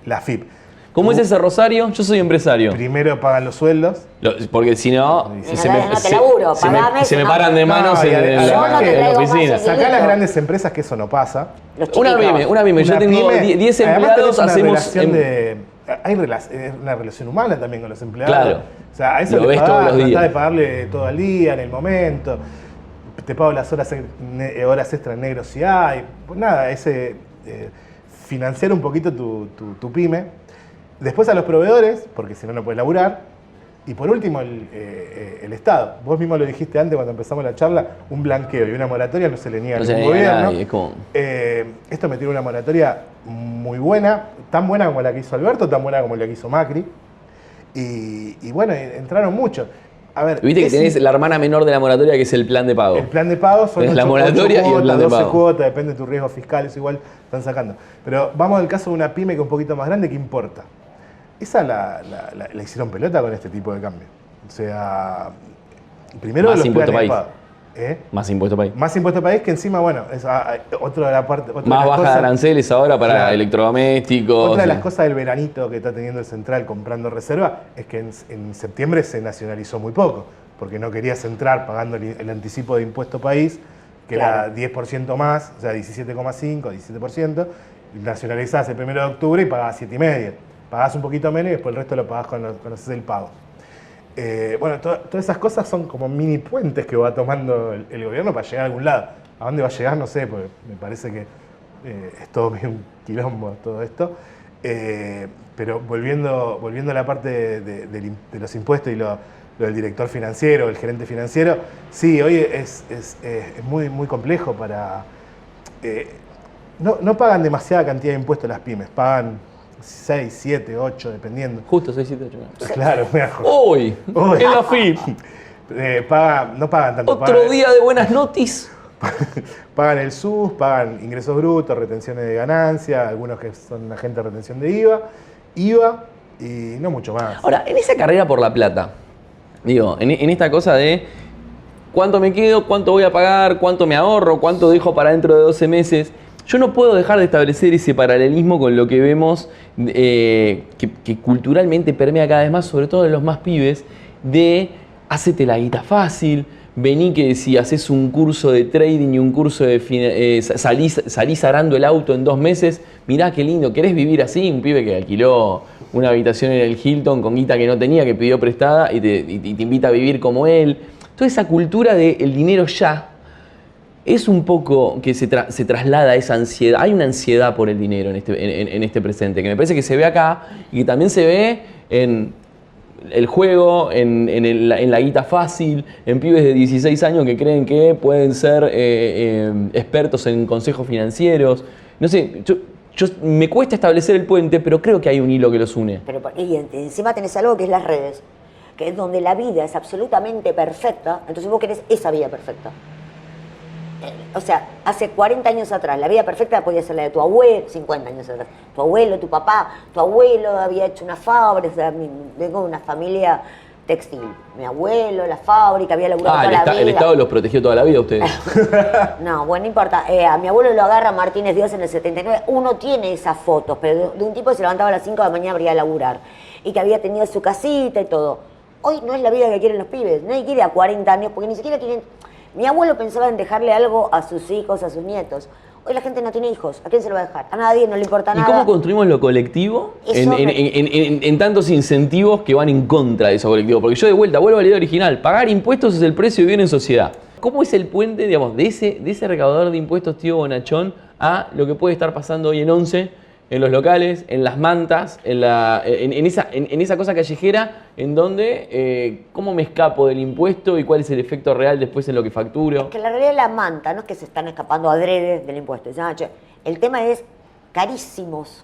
la FIP. ¿Cómo es ese Rosario? Yo soy empresario. Primero pagan los sueldos. Porque si no, se me paran de manos en la oficina. Sacá las grandes empresas que eso no pasa. Una pyme. Yo tengo 10 empleados, hacemos... Hay una relación humana también con los empleados. Claro. O sea, a eso Lo le ves todos pagás, los días. tratás de pagarle todo el día, en el momento. Te pago las horas extra en negro si hay. Pues nada, financiar un poquito tu pyme. Después a los proveedores, porque si no, no puedes laburar. Y por último, el Estado. Vos mismo lo dijiste antes cuando empezamos la charla, un blanqueo y una moratoria no se le niega a ningún gobierno. Nadie, es como... Esto me tiene una moratoria muy buena, tan buena como la que hizo Alberto, tan buena como la que hizo Macri. Y bueno, entraron muchos. A ver, Viste que tenés la hermana menor de la moratoria, que es el plan de pago. el plan de pago son Es la 8 moratoria y el cuotas, plan de 12 pago. cuotas, depende de tu riesgo fiscal, eso igual están sacando. Pero vamos al caso de una pyme que es un poquito más grande, ¿qué importa? Esa la hicieron pelota con este tipo de cambio. O sea, primero Más los impuesto planes de país. pago. ¿Eh? Más impuesto país. Más impuesto país que encima, bueno, es otra de la parte. Otra Más de las baja de cosas- aranceles ahora para Claro. electrodomésticos. Otra de las cosas del veranito que está teniendo el Central comprando reserva es que en septiembre se nacionalizó muy poco, porque no querías entrar pagando el anticipo de impuesto país, que Claro. era 10% más, o sea, 17,5, 17%, y nacionalizás el 1 de octubre y pagabas 7,5. Pagás un poquito menos y después el resto lo pagás cuando haces el pago. Bueno, todas esas cosas son como mini puentes que va tomando el gobierno para llegar a algún lado. ¿A dónde va a llegar? No sé, porque me parece que es todo medio un quilombo todo esto. Pero volviendo a la parte de los impuestos y lo del director financiero, el gerente financiero, sí, hoy es muy, muy complejo para... no pagan demasiada cantidad de impuestos las pymes, pagan 6, 7, 8, dependiendo. Justo 6, 7, 8. Claro, mira, Hoy, Hoy. en la FIP. no pagan tanto. Otro día de buenas noticias. Pagan el SUS, pagan ingresos brutos, retenciones de ganancia, algunos que son agentes de retención de IVA y no mucho más. Ahora, en esa carrera por la plata, digo, en esta cosa de cuánto me quedo, cuánto voy a pagar, cuánto me ahorro, cuánto dejo para dentro de 12 meses, yo no puedo dejar de establecer ese paralelismo con lo que vemos que culturalmente permea cada vez más, sobre todo en los más pibes, de hacete la guita fácil, vení que si haces un curso de trading y un curso de salís arando el auto en 2 meses, mirá qué lindo, ¿querés vivir así? Un pibe que alquiló una habitación en el Hilton con guita que no tenía, que pidió prestada y te invita a vivir como él. Toda esa cultura del dinero ya es un poco que se traslada esa ansiedad. Hay una ansiedad por el dinero en este presente, que me parece que se ve acá y que también se ve en el juego, en la guita fácil, en pibes de 16 años que creen que pueden ser expertos en consejos financieros. No sé, me cuesta establecer el puente, pero creo que hay un hilo que los une. Y encima tenés algo que es las redes, que es donde la vida es absolutamente perfecta, entonces vos querés esa vida perfecta. O sea, hace 40 años atrás, la vida perfecta podía ser la de tu abuelo, 50 años atrás, tu abuelo, tu papá, tu abuelo había hecho una fábrica, o sea, vengo de una familia textil, mi abuelo, la fábrica, había laburado toda la vida. El Estado los protegió toda la vida a ustedes. No, bueno, no importa, a mi abuelo lo agarra Martínez Dios en el 79, uno tiene esas fotos, pero de un tipo que se levantaba a las 5 de la mañana para ir a laburar, y que había tenido su casita y todo. Hoy no es la vida que quieren los pibes, nadie quiere a 40 años, porque ni siquiera tienen... Mi abuelo pensaba en dejarle algo a sus hijos, a sus nietos. Hoy la gente no tiene hijos. ¿A quién se lo va a dejar? A nadie, no le importa ¿Y nada. cómo construimos lo colectivo en tantos incentivos que van en contra de eso colectivo? Porque yo de vuelta vuelvo a la idea original. Pagar impuestos es el precio de vivir en sociedad. ¿Cómo es el puente, digamos, de ese recaudador de impuestos, tío Bonachón, a lo que puede estar pasando hoy en 11, en los locales, en las mantas, en esa cosa callejera, en donde cómo me escapo del impuesto y cuál es el efecto real después en lo que facturo? Es que la realidad de la manta no es que se están escapando adrede del impuesto. El tema es carísimos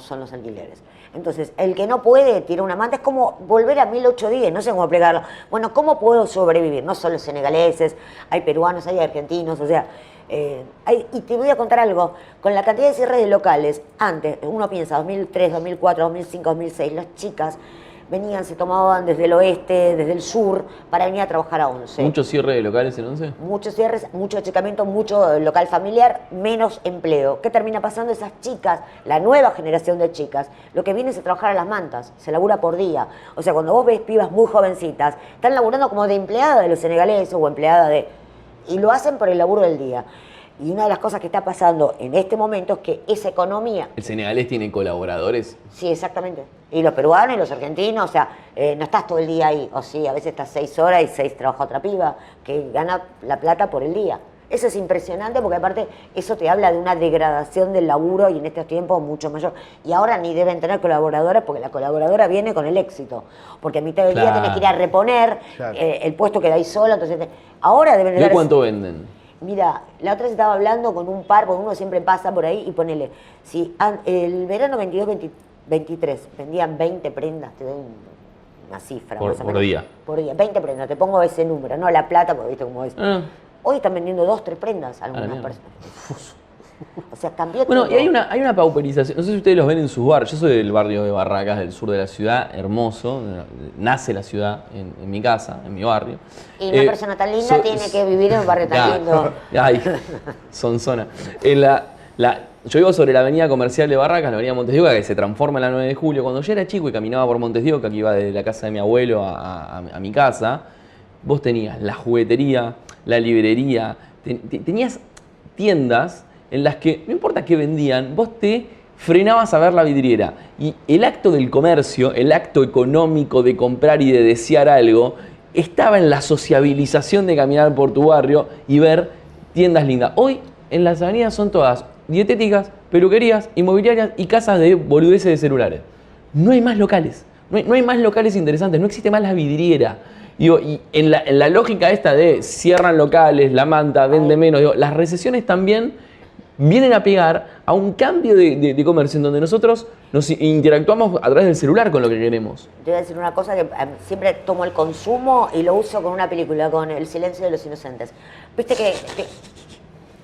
son los alquileres. Entonces, el que no puede tirar una manta es como volver a 1810, no sé cómo explicarlo. Bueno, ¿cómo puedo sobrevivir? No solo senegaleses, hay peruanos, hay argentinos, o sea... y te voy a contar algo, con la cantidad de cierres de locales, antes, uno piensa 2003, 2004, 2005, 2006, las chicas venían, se tomaban desde el oeste, desde el sur, para venir a trabajar a 11. ¿Mucho cierre de locales en 11? Muchos cierres, mucho achicamiento, mucho local familiar, menos empleo. ¿Qué termina pasando? Esas chicas, la nueva generación de chicas, lo que viene es a trabajar a las mantas, se labura por día. O sea, cuando vos ves pibas muy jovencitas, están laburando como de empleada de los senegaleses o empleada de... Y lo hacen por el laburo del día. Y una de las cosas que está pasando en este momento es que esa economía... ¿El senegalés tiene colaboradores? Sí, exactamente. Y los peruanos y los argentinos, o sea, no estás todo el día ahí. O sí, a veces estás 6 horas y 6 trabaja otra piba que gana la plata por el día. Eso es impresionante porque aparte eso te habla de una degradación del laburo y en estos tiempos mucho mayor. Y ahora ni deben tener colaboradores porque la colaboradora viene con el éxito. Porque a mitad del día tenés que ir a reponer, el puesto queda ahí solo, entonces... Ahora deben ¿De cuánto venden? Mira, la otra vez estaba hablando con un par, porque uno siempre pasa por ahí y ponele, si el verano 22-23 vendían 20 prendas, te doy una cifra Por más o menos. día. Por día, 20 prendas, te pongo ese número, no la plata, porque viste cómo es. Ah. Hoy están vendiendo 2, 3 prendas algunas mierda. personas. O sea, cambió Bueno, todo. y hay una pauperización. No sé si ustedes los ven en sus barrios. Yo soy del barrio de Barracas, del sur de la ciudad, hermoso. Nace la ciudad en mi casa, en mi barrio. Y una persona tan linda tiene que vivir en un barrio tan lindo. Ay, son zona. Yo vivo sobre la avenida comercial de Barracas, la avenida Montes de Oca, que se transforma en la 9 de julio. Cuando yo era chico y caminaba por Montes de Oca, que iba de la casa de mi abuelo a mi casa, vos tenías la juguetería, la librería, tenías tiendas en las que, no importa qué vendían, vos te frenabas a ver la vidriera. Y el acto del comercio, el acto económico de comprar y de desear algo, estaba en la sociabilización de caminar por tu barrio y ver tiendas lindas. Hoy en las avenidas son todas dietéticas, peluquerías, inmobiliarias y casas de boludeces de celulares. No hay más locales, no hay más locales interesantes, no existe más la vidriera. Digo, y en la lógica esta de cierran locales, la manta, vende menos, digo, las recesiones también vienen a pegar a un cambio de comercio en donde nosotros nos interactuamos a través del celular con lo que queremos. Te voy a decir una cosa que siempre tomo el consumo y lo uso con una película, con El silencio de los inocentes. Viste que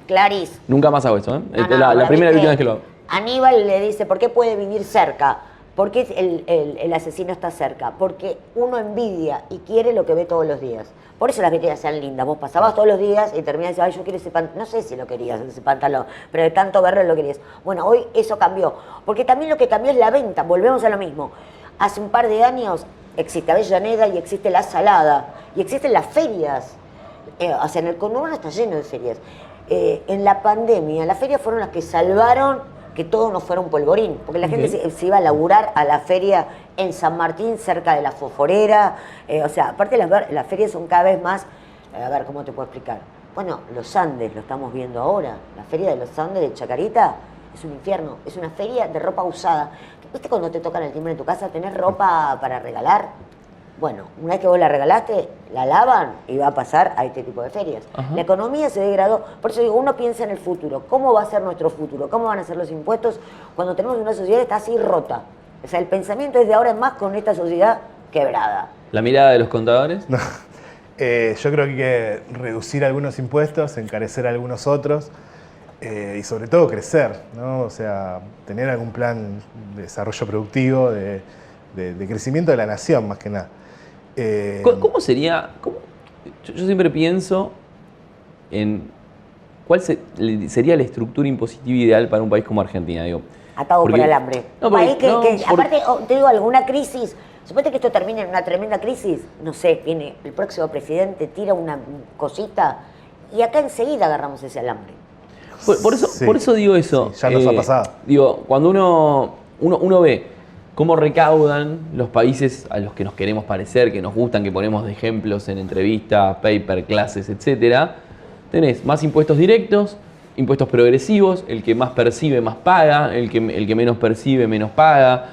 Clarice... Nunca más hago eso, ¿eh? No, La primera y última vez que lo hago. Aníbal le dice, ¿por qué puede vivir cerca? ¿Por qué el asesino está cerca? Porque uno envidia y quiere lo que ve todos los días. Por eso las vidrieras sean lindas. Vos pasabas todos los días y terminás diciendo, ay, yo quiero ese pantalón. No sé si lo querías, ese pantalón, pero de tanto verlo lo querías. Bueno, hoy eso cambió. Porque también lo que cambió es la venta. Volvemos a lo mismo. Hace un par de años existe Avellaneda y existe La Salada. Y existen las ferias. O sea, en el conurbano está lleno de ferias. En la pandemia, las ferias fueron las que salvaron que todo no fuera un polvorín, porque la gente se iba a laburar a la feria en San Martín, cerca de la Fosforera, o sea, aparte las ferias son cada vez más, a ver, ¿cómo te puedo explicar? Bueno, los Andes, lo estamos viendo ahora, la feria de los Andes de Chacarita es un infierno, es una feria de ropa usada. ¿Viste cuando te tocan el timbre en tu casa, tenés ropa para regalar? Bueno, una vez que vos la regalaste, la lavan y va a pasar a este tipo de ferias. Ajá. La economía se degradó. Por eso digo, uno piensa en el futuro. ¿Cómo va a ser nuestro futuro? ¿Cómo van a ser los impuestos cuando tenemos una sociedad que está así rota? O sea, el pensamiento es de ahora en más con esta sociedad quebrada. ¿La mirada de los contadores? No. Yo creo que hay que reducir algunos impuestos, encarecer algunos otros y sobre todo crecer, ¿no? O sea, tener algún plan de desarrollo productivo, de crecimiento de la nación más que nada. ¿Cómo sería? Yo siempre pienso en cuál sería la estructura impositiva ideal para un país como Argentina. Digo, Atado por el hambre. No, Un país porque- aparte, te digo, alguna crisis. Suponete que esto termine en una tremenda crisis. No sé, viene el próximo presidente, tira una cosita y acá enseguida agarramos ese alambre. Sí. Por eso digo eso. Sí, ya nos ha pasado. Digo, cuando uno ve cómo recaudan los países a los que nos queremos parecer, que nos gustan, que ponemos de ejemplos en entrevistas, paper, clases, etcétera, tenés más impuestos directos, impuestos progresivos, el que más percibe más paga, el que menos percibe menos paga,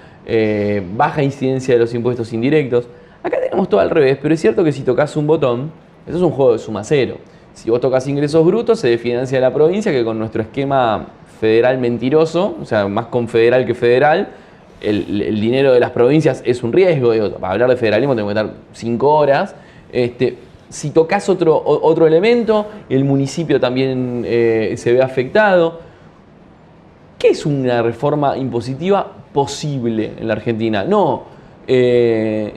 baja incidencia de los impuestos indirectos. Acá tenemos todo al revés, pero es cierto que si tocas un botón, eso es un juego de suma cero. Si vos tocas ingresos brutos, se financia la provincia, que con nuestro esquema federal mentiroso, o sea, más confederal que federal, el dinero de las provincias es un riesgo. Digo, para hablar de federalismo tengo que estar 5 horas. Si tocas otro elemento, el municipio también se ve afectado. ¿Qué es una reforma impositiva posible en la Argentina? No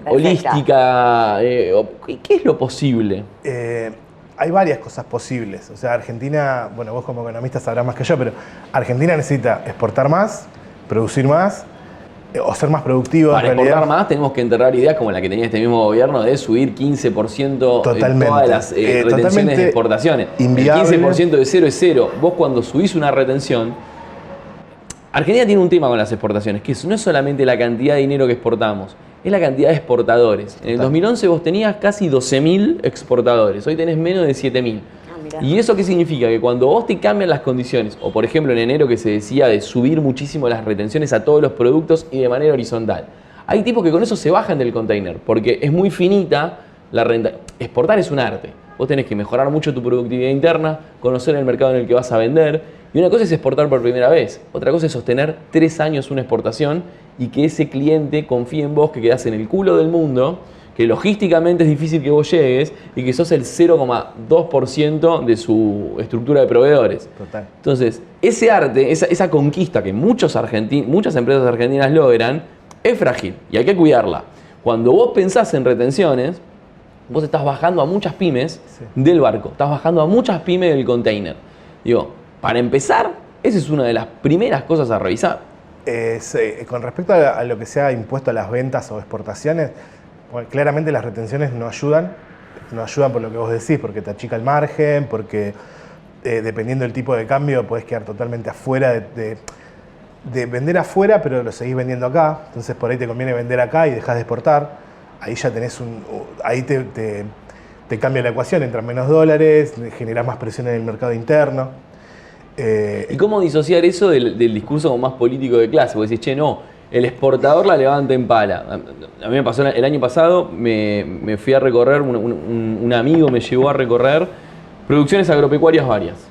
holística. ¿Qué es lo posible? Hay varias cosas posibles. O sea, Argentina, bueno, vos como economista sabrás más que yo, pero Argentina necesita exportar más, producir más, o ser más productivo. Para en realidad. exportar más tenemos que enterrar ideas como la que tenía este mismo gobierno de subir 15% Totalmente. todas las retenciones Totalmente de exportaciones. inviable. El 15% de cero es cero. Vos cuando subís una retención... Argentina tiene un tema con las exportaciones, que no es solamente la cantidad de dinero que exportamos, es la cantidad de exportadores. En el 2011 vos tenías casi 12.000 exportadores, hoy tenés menos de 7.000. ¿Y eso qué significa? Que cuando vos te cambian las condiciones, o por ejemplo en enero que se decía de subir muchísimo las retenciones a todos los productos y de manera horizontal, hay tipos que con eso se bajan del container, porque es muy finita la renta. Exportar es un arte. Vos tenés que mejorar mucho tu productividad interna, conocer el mercado en el que vas a vender, Y una cosa es exportar por primera vez, otra cosa es sostener 3 años una exportación y que ese cliente confíe en vos, que quedás en el culo del mundo, que logísticamente es difícil que vos llegues y que sos el 0,2% de su estructura de proveedores. Total. Entonces, ese arte, esa conquista que muchas empresas argentinas logran, es frágil y hay que cuidarla. Cuando vos pensás en retenciones, vos estás bajando a muchas pymes del barco, estás bajando a muchas pymes del container. Digo, para empezar, esa es una de las primeras cosas a revisar. Con respecto a lo que sea impuesto a las ventas o exportaciones, bueno, claramente las retenciones no ayudan por lo que vos decís, porque te achica el margen, porque dependiendo del tipo de cambio podés quedar totalmente afuera de vender afuera, pero lo seguís vendiendo acá, entonces por ahí te conviene vender acá y dejás de exportar, ahí ya tenés ahí te cambia la ecuación, entran menos dólares, generás más presión en el mercado interno. ¿Y cómo disociar eso del discurso como más político de clase? Vos decís, che, no, el exportador la levanta en pala. A mí me pasó el año pasado, me fui a recorrer, un amigo me llevó a recorrer producciones agropecuarias varias.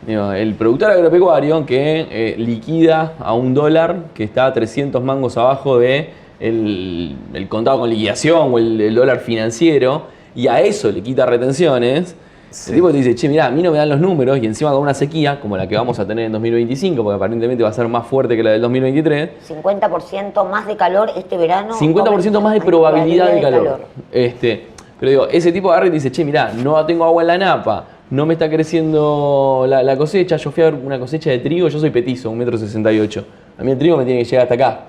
Digo, el productor agropecuario que liquida a $1, que está a 300 mangos abajo de el contado con liquidación o el dólar financiero, y a eso le quita retenciones. Sí. El tipo te dice, che, mirá, a mí no me dan los números, y encima con una sequía, como la que vamos a tener en 2025, porque aparentemente va a ser más fuerte que la del 2023. 50% más de calor este verano. 50% más de probabilidad de calor. Pero digo, ese tipo agarra y dice, che, mirá, no tengo agua en la napa, no me está creciendo la cosecha, yo fui a ver una cosecha de trigo, yo soy petizo, 1,68 m. A mí el trigo me tiene que llegar hasta acá,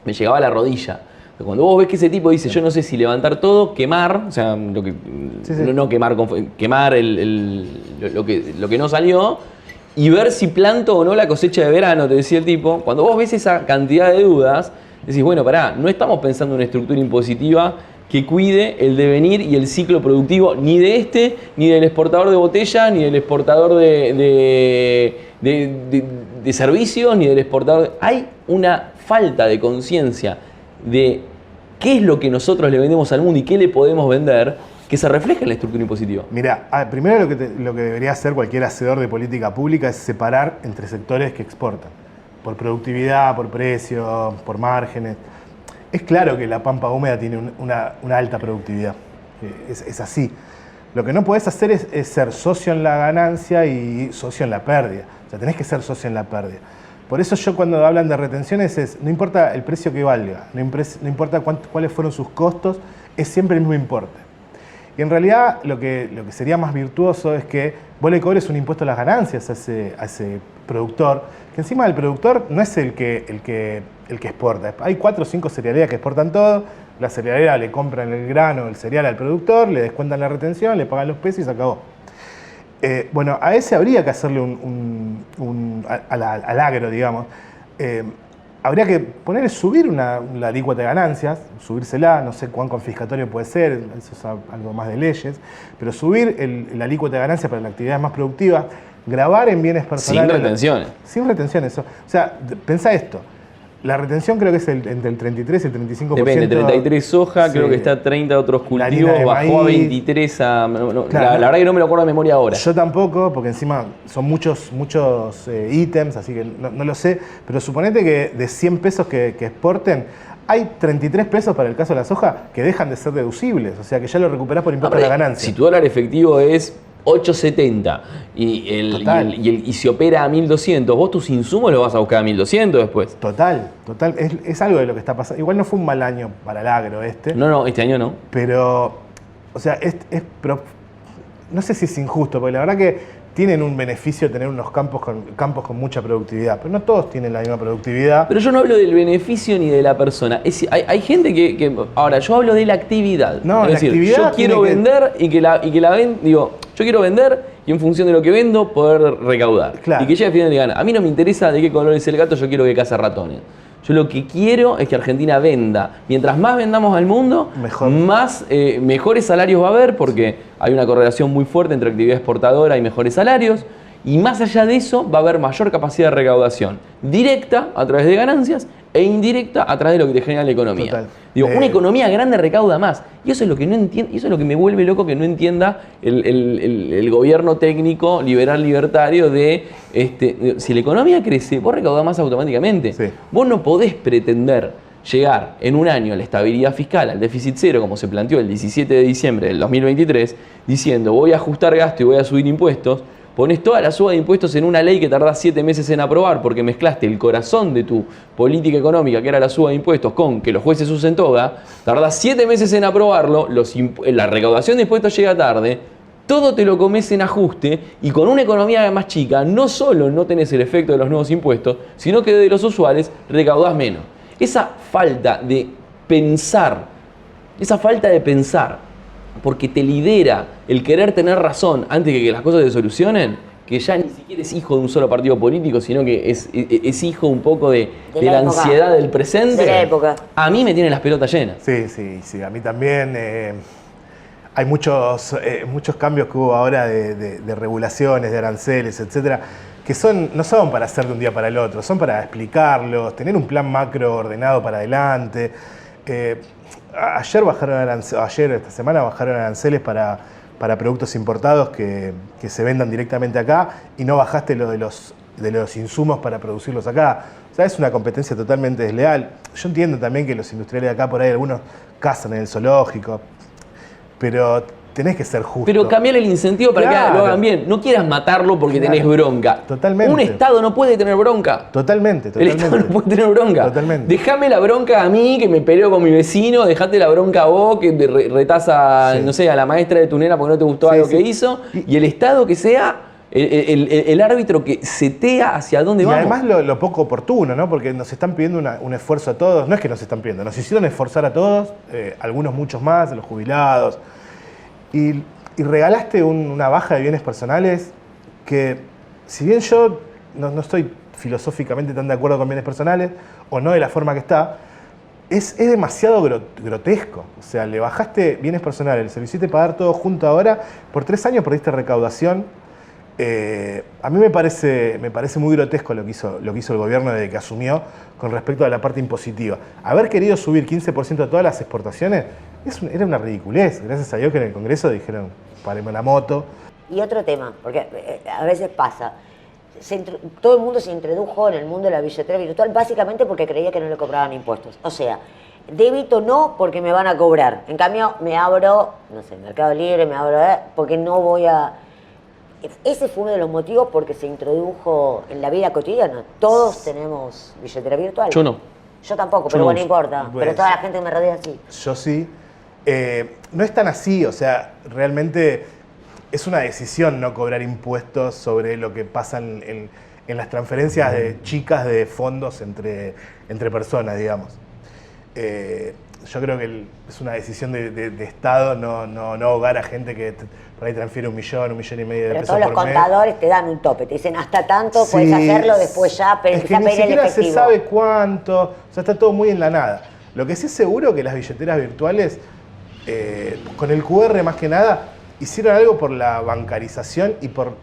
me llegaba a la rodilla. Cuando vos ves que ese tipo dice, yo no sé si levantar todo, quemar, o sea, no quemar, quemar lo que no salió, y ver si planto o no la cosecha de verano, te decía el tipo. Cuando vos ves esa cantidad de dudas, decís, bueno, pará, no estamos pensando en una estructura impositiva que cuide el devenir y el ciclo productivo ni de ni del exportador de botella, ni del exportador de servicios, ni del exportador. Hay una falta de conciencia de qué es lo que nosotros le vendemos al mundo y qué le podemos vender, que se refleja en la estructura impositiva. Mirá, primero lo que debería hacer cualquier hacedor de política pública es separar entre sectores que exportan, por productividad, por precio, por márgenes. Es claro que la pampa húmeda tiene una alta productividad, es así. Lo que no podés hacer es ser socio en la ganancia y socio en la pérdida. O sea, tenés que ser socio en la pérdida. Por eso yo cuando hablan de retenciones no importa el precio que valga, no importa cuáles fueron sus costos, es siempre el mismo importe. Y en realidad lo que sería más virtuoso es que vos le cobres un impuesto a las ganancias a ese productor, que encima el productor no es el que exporta. Hay 4 o 5 cerealeras que exportan todo, la cerealera le compran el grano, el cereal al productor, le descuentan la retención, le pagan los pesos y se acabó. Bueno, a ese habría que hacerle al agro, digamos. Habría que subir la alícuota de ganancias, subírsela, no sé cuán confiscatorio puede ser, eso es algo más de leyes, pero subir la alícuota de ganancias para las actividades más productivas, grabar en bienes personales. Sin retenciones. Sin retenciones. O sea, pensá esto. La retención creo que es entre el 33 y el 35%. Depende, 33 soja, sí. Creo que está 30 otros cultivos, bajó a 23 claro, la verdad que no me lo acuerdo de memoria ahora. Yo tampoco, porque encima son muchos ítems, así que no lo sé, pero suponete que de 100 pesos que exporten, hay 33 pesos para el caso de la soja que dejan de ser deducibles, o sea que ya lo recuperás por impuesto a la ganancia. Si tu dólar efectivo es 8.70 y se opera a 1.200, vos tus insumos los vas a buscar a 1.200 después. Total. Es algo de lo que está pasando. Igual no fue un mal año para el agro este. No, este año no. Pero, o sea, no sé si es injusto, porque la verdad que tienen un beneficio tener unos campos con mucha productividad, pero no todos tienen la misma productividad. Pero yo no hablo del beneficio ni de la persona. Hay gente que ahora, yo hablo de la actividad. No, es decir, yo quiero vender y que la ven, digo, yo quiero vender y en función de lo que vendo poder recaudar. Claro. Y que llegue a final de gana. A mí no me interesa de qué color es el gato, yo quiero que caza ratones. Yo lo que quiero es que Argentina venda. Mientras más vendamos al mundo, mejores salarios va a haber, porque hay una correlación muy fuerte entre actividad exportadora y mejores salarios. Y más allá de eso, va a haber mayor capacidad de recaudación directa a través de ganancias e indirecta a través de lo que te genera la economía. Total. Digo, una economía grande recauda más. Y eso es lo que no entiendo, eso es lo que me vuelve loco que no entienda el gobierno técnico liberal libertario de si la economía crece, vos recaudás más automáticamente. Sí. Vos no podés pretender llegar en un año a la estabilidad fiscal, al déficit cero, como se planteó el 17 de diciembre del 2023, diciendo voy a ajustar gasto y voy a subir impuestos. Pones toda la suba de impuestos en una ley que tardás 7 meses en aprobar porque mezclaste el corazón de tu política económica, que era la suba de impuestos, con que los jueces usen toga, tardás 7 meses en aprobarlo, la recaudación de impuestos llega tarde, todo te lo comes en ajuste y con una economía más chica no solo no tenés el efecto de los nuevos impuestos, sino que de los usuales recaudás menos. Esa falta de pensar, porque te lidera el querer tener razón antes de que las cosas se solucionen, que ya ni siquiera es hijo de un solo partido político, sino que es hijo un poco de la ansiedad del presente, de la época. A mí me tienen las pelotas llenas. Sí, a mí también. Hay muchos cambios que hubo ahora de regulaciones, de aranceles, etcétera, que no son para hacer de un día para el otro, son para explicarlos, tener un plan macro ordenado para adelante. Esta semana bajaron aranceles para productos importados que se vendan directamente acá y no bajaste lo de los insumos para producirlos acá. O sea, es una competencia totalmente desleal. Yo entiendo también que los industriales de acá por ahí algunos cazan en el zoológico, pero tenés que ser justo. Pero cambiar el incentivo para que lo hagan bien. No quieras matarlo porque tenés bronca. Totalmente. Un Estado no puede tener bronca. Totalmente. El Estado no puede tener bronca. Totalmente. Dejame la bronca a mí, que me peleo con mi vecino, dejate la bronca a vos, que retás a, no sé, a la maestra de tu nena porque no te gustó algo que hizo. Y el Estado que sea el árbitro que setea hacia dónde vamos. Y además lo poco oportuno, ¿no? Porque nos están pidiendo un esfuerzo a todos. No es que nos están pidiendo, nos hicieron esforzar a todos, algunos muchos más, a los jubilados. Y regalaste una baja de bienes personales que, si bien yo no estoy filosóficamente tan de acuerdo con bienes personales, o no de la forma que está, es demasiado grotesco. O sea, le bajaste bienes personales, se lo hiciste pagar todo junto ahora, por 3 años perdiste recaudación. A mí me parece muy grotesco lo que hizo el gobierno desde que asumió con respecto a la parte impositiva. Haber querido subir 15% de todas las exportaciones era una ridiculez. Gracias a Dios que en el Congreso dijeron, paremos la moto. Y otro tema, porque a veces pasa, todo el mundo se introdujo en el mundo de la billetera virtual básicamente porque creía que no le cobraban impuestos. O sea, débito no porque me van a cobrar. En cambio, me abro, no sé, Mercado Libre, me abro porque no voy a... Ese fue uno de los motivos porque se introdujo en la vida cotidiana. Todos tenemos billetera virtual. Yo no. Yo tampoco, pero bueno, no importa. Pues, pero toda la gente que me rodea sí. Yo sí. No es tan así, o sea, realmente es una decisión no cobrar impuestos sobre lo que pasa en las transferencias chicas de fondos entre personas, digamos. Yo creo que es una decisión de Estado no ahogar a gente que por ahí transfiere 1 millón, 1,5 millones de pesos por mes. Pero todos los contadores te dan un tope, te dicen hasta tanto, puedes hacerlo, después ya, pero es que ni siquiera se sabe cuánto, o sea, está todo muy en la nada. Lo que sí es seguro que las billeteras virtuales, con el QR más que nada, hicieron algo por la bancarización y por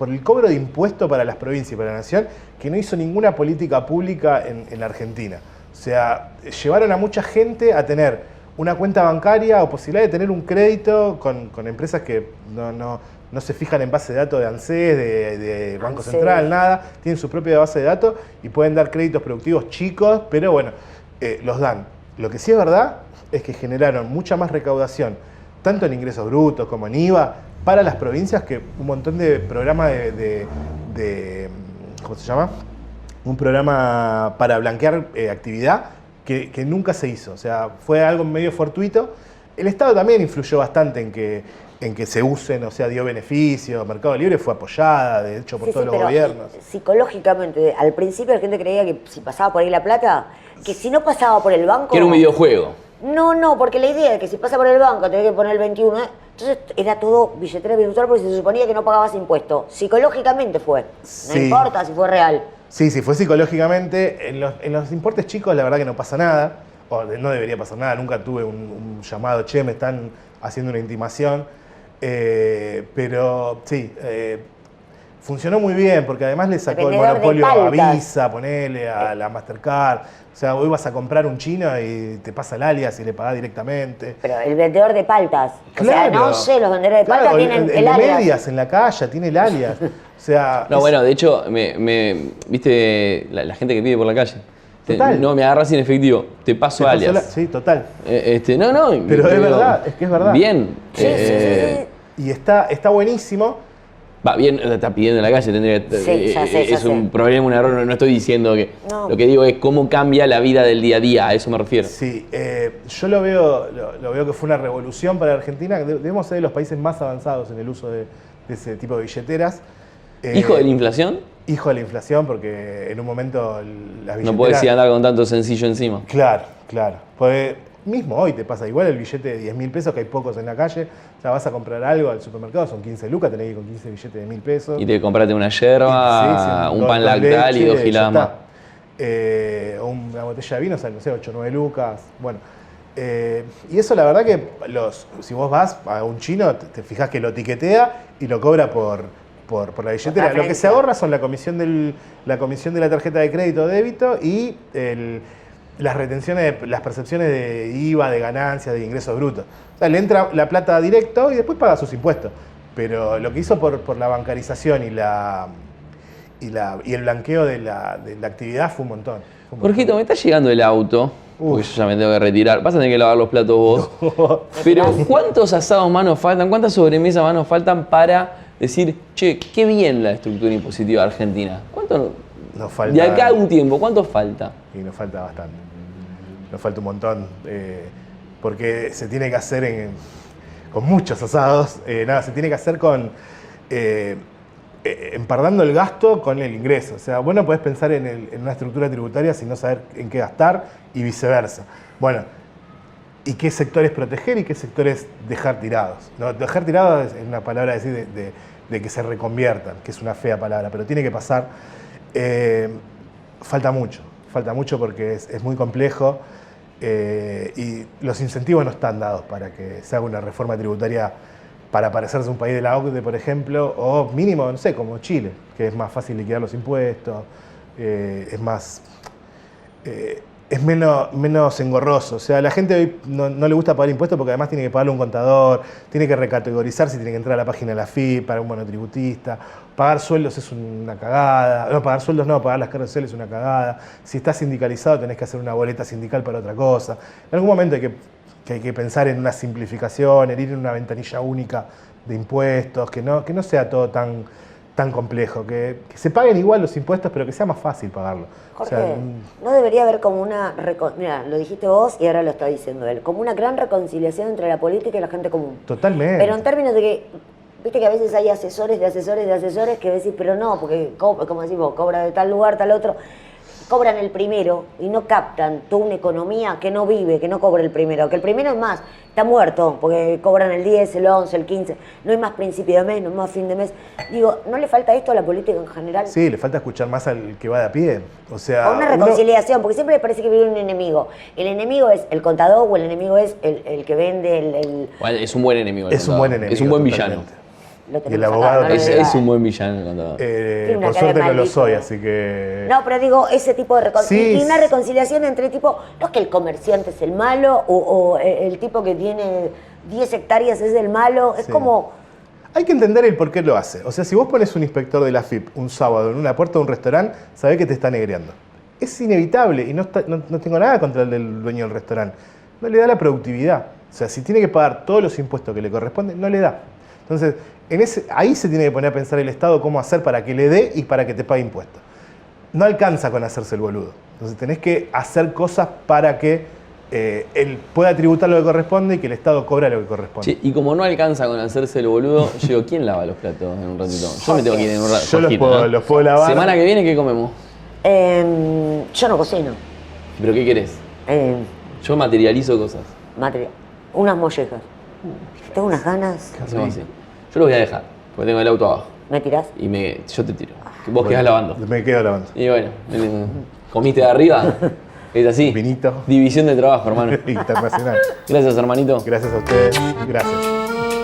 el cobro de impuestos para las provincias y para la nación, que no hizo ninguna política pública en la Argentina. O sea, llevaron a mucha gente a tener una cuenta bancaria o posibilidad de tener un crédito con empresas que no se fijan en base de datos de ANSES, de Banco Central, nada. Tienen su propia base de datos y pueden dar créditos productivos chicos, pero bueno, los dan. Lo que sí es verdad es que generaron mucha más recaudación, tanto en ingresos brutos como en IVA, para las provincias, que un montón de programas ¿cómo se llama? Un programa para blanquear actividad que nunca se hizo. O sea, fue algo medio fortuito. El Estado también influyó bastante en que se usen, o sea, dio beneficios. Mercado Libre fue apoyada, de hecho, por todos los gobiernos. Psicológicamente, al principio la gente creía que si pasaba por ahí la plata, que si no pasaba por el banco... Que era un videojuego. No, porque la idea es que si pasa por el banco tenés que poner el 21, entonces era todo billetera virtual porque se suponía que no pagabas impuestos. Psicológicamente fue, no importa si fue real. Sí, fue psicológicamente. En los importes chicos la verdad que no pasa nada, o no debería pasar nada, nunca tuve un llamado, che, me están haciendo una intimación, pero sí, funcionó muy bien, porque además le sacó el Vendedor de monopolio a paltas. Visa, ponele, a la Mastercard. O sea, hoy vas a comprar un chino y te pasa el alias y le pagás directamente. Pero el vendedor de paltas. O sea, no sé, los vendedores de Claro, paltas tienen el de alias. medias en la calle, tiene el alias. O sea, No, bueno, de hecho, viste la gente que pide por la calle. Total. No, me agarras sin efectivo, te paso te pasó alias. sí, total. No. Pero es verdad, es que es verdad. Bien. Sí, sí. Y está buenísimo. Va, bien, está pidiendo en la calle, tendría que. Sí, ya sé, es un problema, un error, no estoy diciendo que. No. Lo que digo es cómo cambia la vida del día a día, a eso me refiero. Sí, yo lo veo que fue una revolución para Argentina. Debemos ser de los países más avanzados en el uso de ese tipo de billeteras. ¿Hijo de la inflación? Hijo de la inflación, porque en un momento las billeteras... No puedes ir a andar con tanto sencillo encima. Claro. Porque mismo hoy te pasa igual el billete de 10.000 pesos, que hay pocos en la calle. O sea, vas a comprar algo al supermercado, son 15 lucas, tenés que ir con 15 billetes de 1.000 pesos. Y te compraste una yerba, un pan lactal y 2 giladas más. O una botella de vino, o sea, no sé, 8 o 9 lucas. Bueno. Y eso la verdad que si vos vas a un chino, te fijas que lo tiquetea y lo cobra por la billetera. Lo que se ahorra son la comisión de la tarjeta de crédito o débito y las retenciones, las percepciones de IVA, de ganancias, de ingresos brutos. O sea, le entra la plata directo y después paga sus impuestos. Pero lo que hizo por la bancarización y el blanqueo de la actividad fue un montón. Jorgito, me está llegando el auto, porque yo ya me tengo que retirar. Vas a tener que lavar los platos vos. Pero ¿cuántos asados más nos faltan? ¿Cuántas sobremesas más nos faltan para decir, che, qué bien la estructura impositiva de Argentina? ¿Cuánto nos falta? De acá a un tiempo, ¿cuánto falta? Y nos falta bastante. Nos falta un montón. Porque se tiene que hacer con muchos asados. Se tiene que hacer con empardando el gasto con el ingreso. O sea, vos no podés pensar en una estructura tributaria sin no saber en qué gastar y viceversa. Bueno, ¿y qué sectores proteger y qué sectores dejar tirados? No, dejar tirados es una palabra decir de que se reconviertan, que es una fea palabra, pero tiene que pasar. Falta mucho porque es muy complejo y los incentivos no están dados para que se haga una reforma tributaria para parecerse a un país de la OCDE, por ejemplo, o mínimo, no sé, como Chile, que es más fácil liquidar los impuestos, es menos engorroso. O sea, a la gente hoy no le gusta pagar impuestos porque además tiene que pagarle un contador, tiene que recategorizarse, tiene que entrar a la página de la FIP para un monotributista. Pagar sueldos es una cagada. No, pagar sueldos no, pagar las cargas sociales es una cagada. Si estás sindicalizado tenés que hacer una boleta sindical para otra cosa. En algún momento hay que pensar en una simplificación, en ir en una ventanilla única de impuestos, que no sea todo tan complejo, que se paguen igual los impuestos, pero que sea más fácil pagarlo. Jorge, O sea, no debería haber como mira, lo dijiste vos y ahora lo está diciendo él, como una gran reconciliación entre la política y la gente común. totalmente. Pero en términos de que, viste que a veces hay asesores que decís, pero no, porque, como decimos, cobra de tal lugar, tal otro. Cobran el primero y no captan toda una economía que no vive, que no cobra el primero. Que el primero es más, está muerto, porque cobran el 10, el 11, el 15. No hay más principio de mes, no hay más fin de mes. Digo, ¿no le falta esto a la política en general? Sí, le falta escuchar más al que va de a pie. O sea, A una reconciliación, porque siempre le parece que viene un enemigo. El enemigo es el contador o el enemigo es el que vende Bueno, es un buen enemigo. Es un buen enemigo. Es un buen totalmente. villano. Lo Y tenemos el acá, abogado no lo también. Es un buen villano el contador. una por cara suerte de no lo maldito. soy, así que... No, pero digo, ese tipo de reconciliación. Sí. Y una reconciliación entre tipo, no es que el comerciante es el malo o el tipo que tiene 10 hectáreas es el malo. Es Sí. como. Hay que entender el por qué lo hace. O sea, si vos pones un inspector de la FIP un sábado en una puerta de un restaurante, sabés que te está negreando. Es inevitable y no tengo nada contra el del dueño del restaurante. No le da la productividad. O sea, si tiene que pagar todos los impuestos que le corresponden, no le da. Entonces, ahí se tiene que poner a pensar el Estado cómo hacer para que le dé y para que te pague impuestos. No alcanza con hacerse el boludo. Entonces tenés que hacer cosas para que él pueda tributar lo que corresponde y que el Estado cobra lo que corresponde. Che, y como no alcanza con hacerse el boludo, yo digo, ¿quién lava los platos en un ratito? Yo me tengo que ir en un rato. Yo los puedo lavar. Semana que viene, ¿qué comemos? Yo no cocino. ¿Pero qué querés? Yo materializo cosas. Unas mollejas. Tengo unas ganas. Hacemos así. Yo lo voy a dejar, porque tengo el auto abajo. ¿Me tirás? Y yo te tiro. Vos quedás lavando. Me quedo lavando. Y bueno, comiste de arriba. Es así. Vinito. División de trabajo, hermano. Internacional. Gracias, hermanito. Gracias a ustedes. Gracias.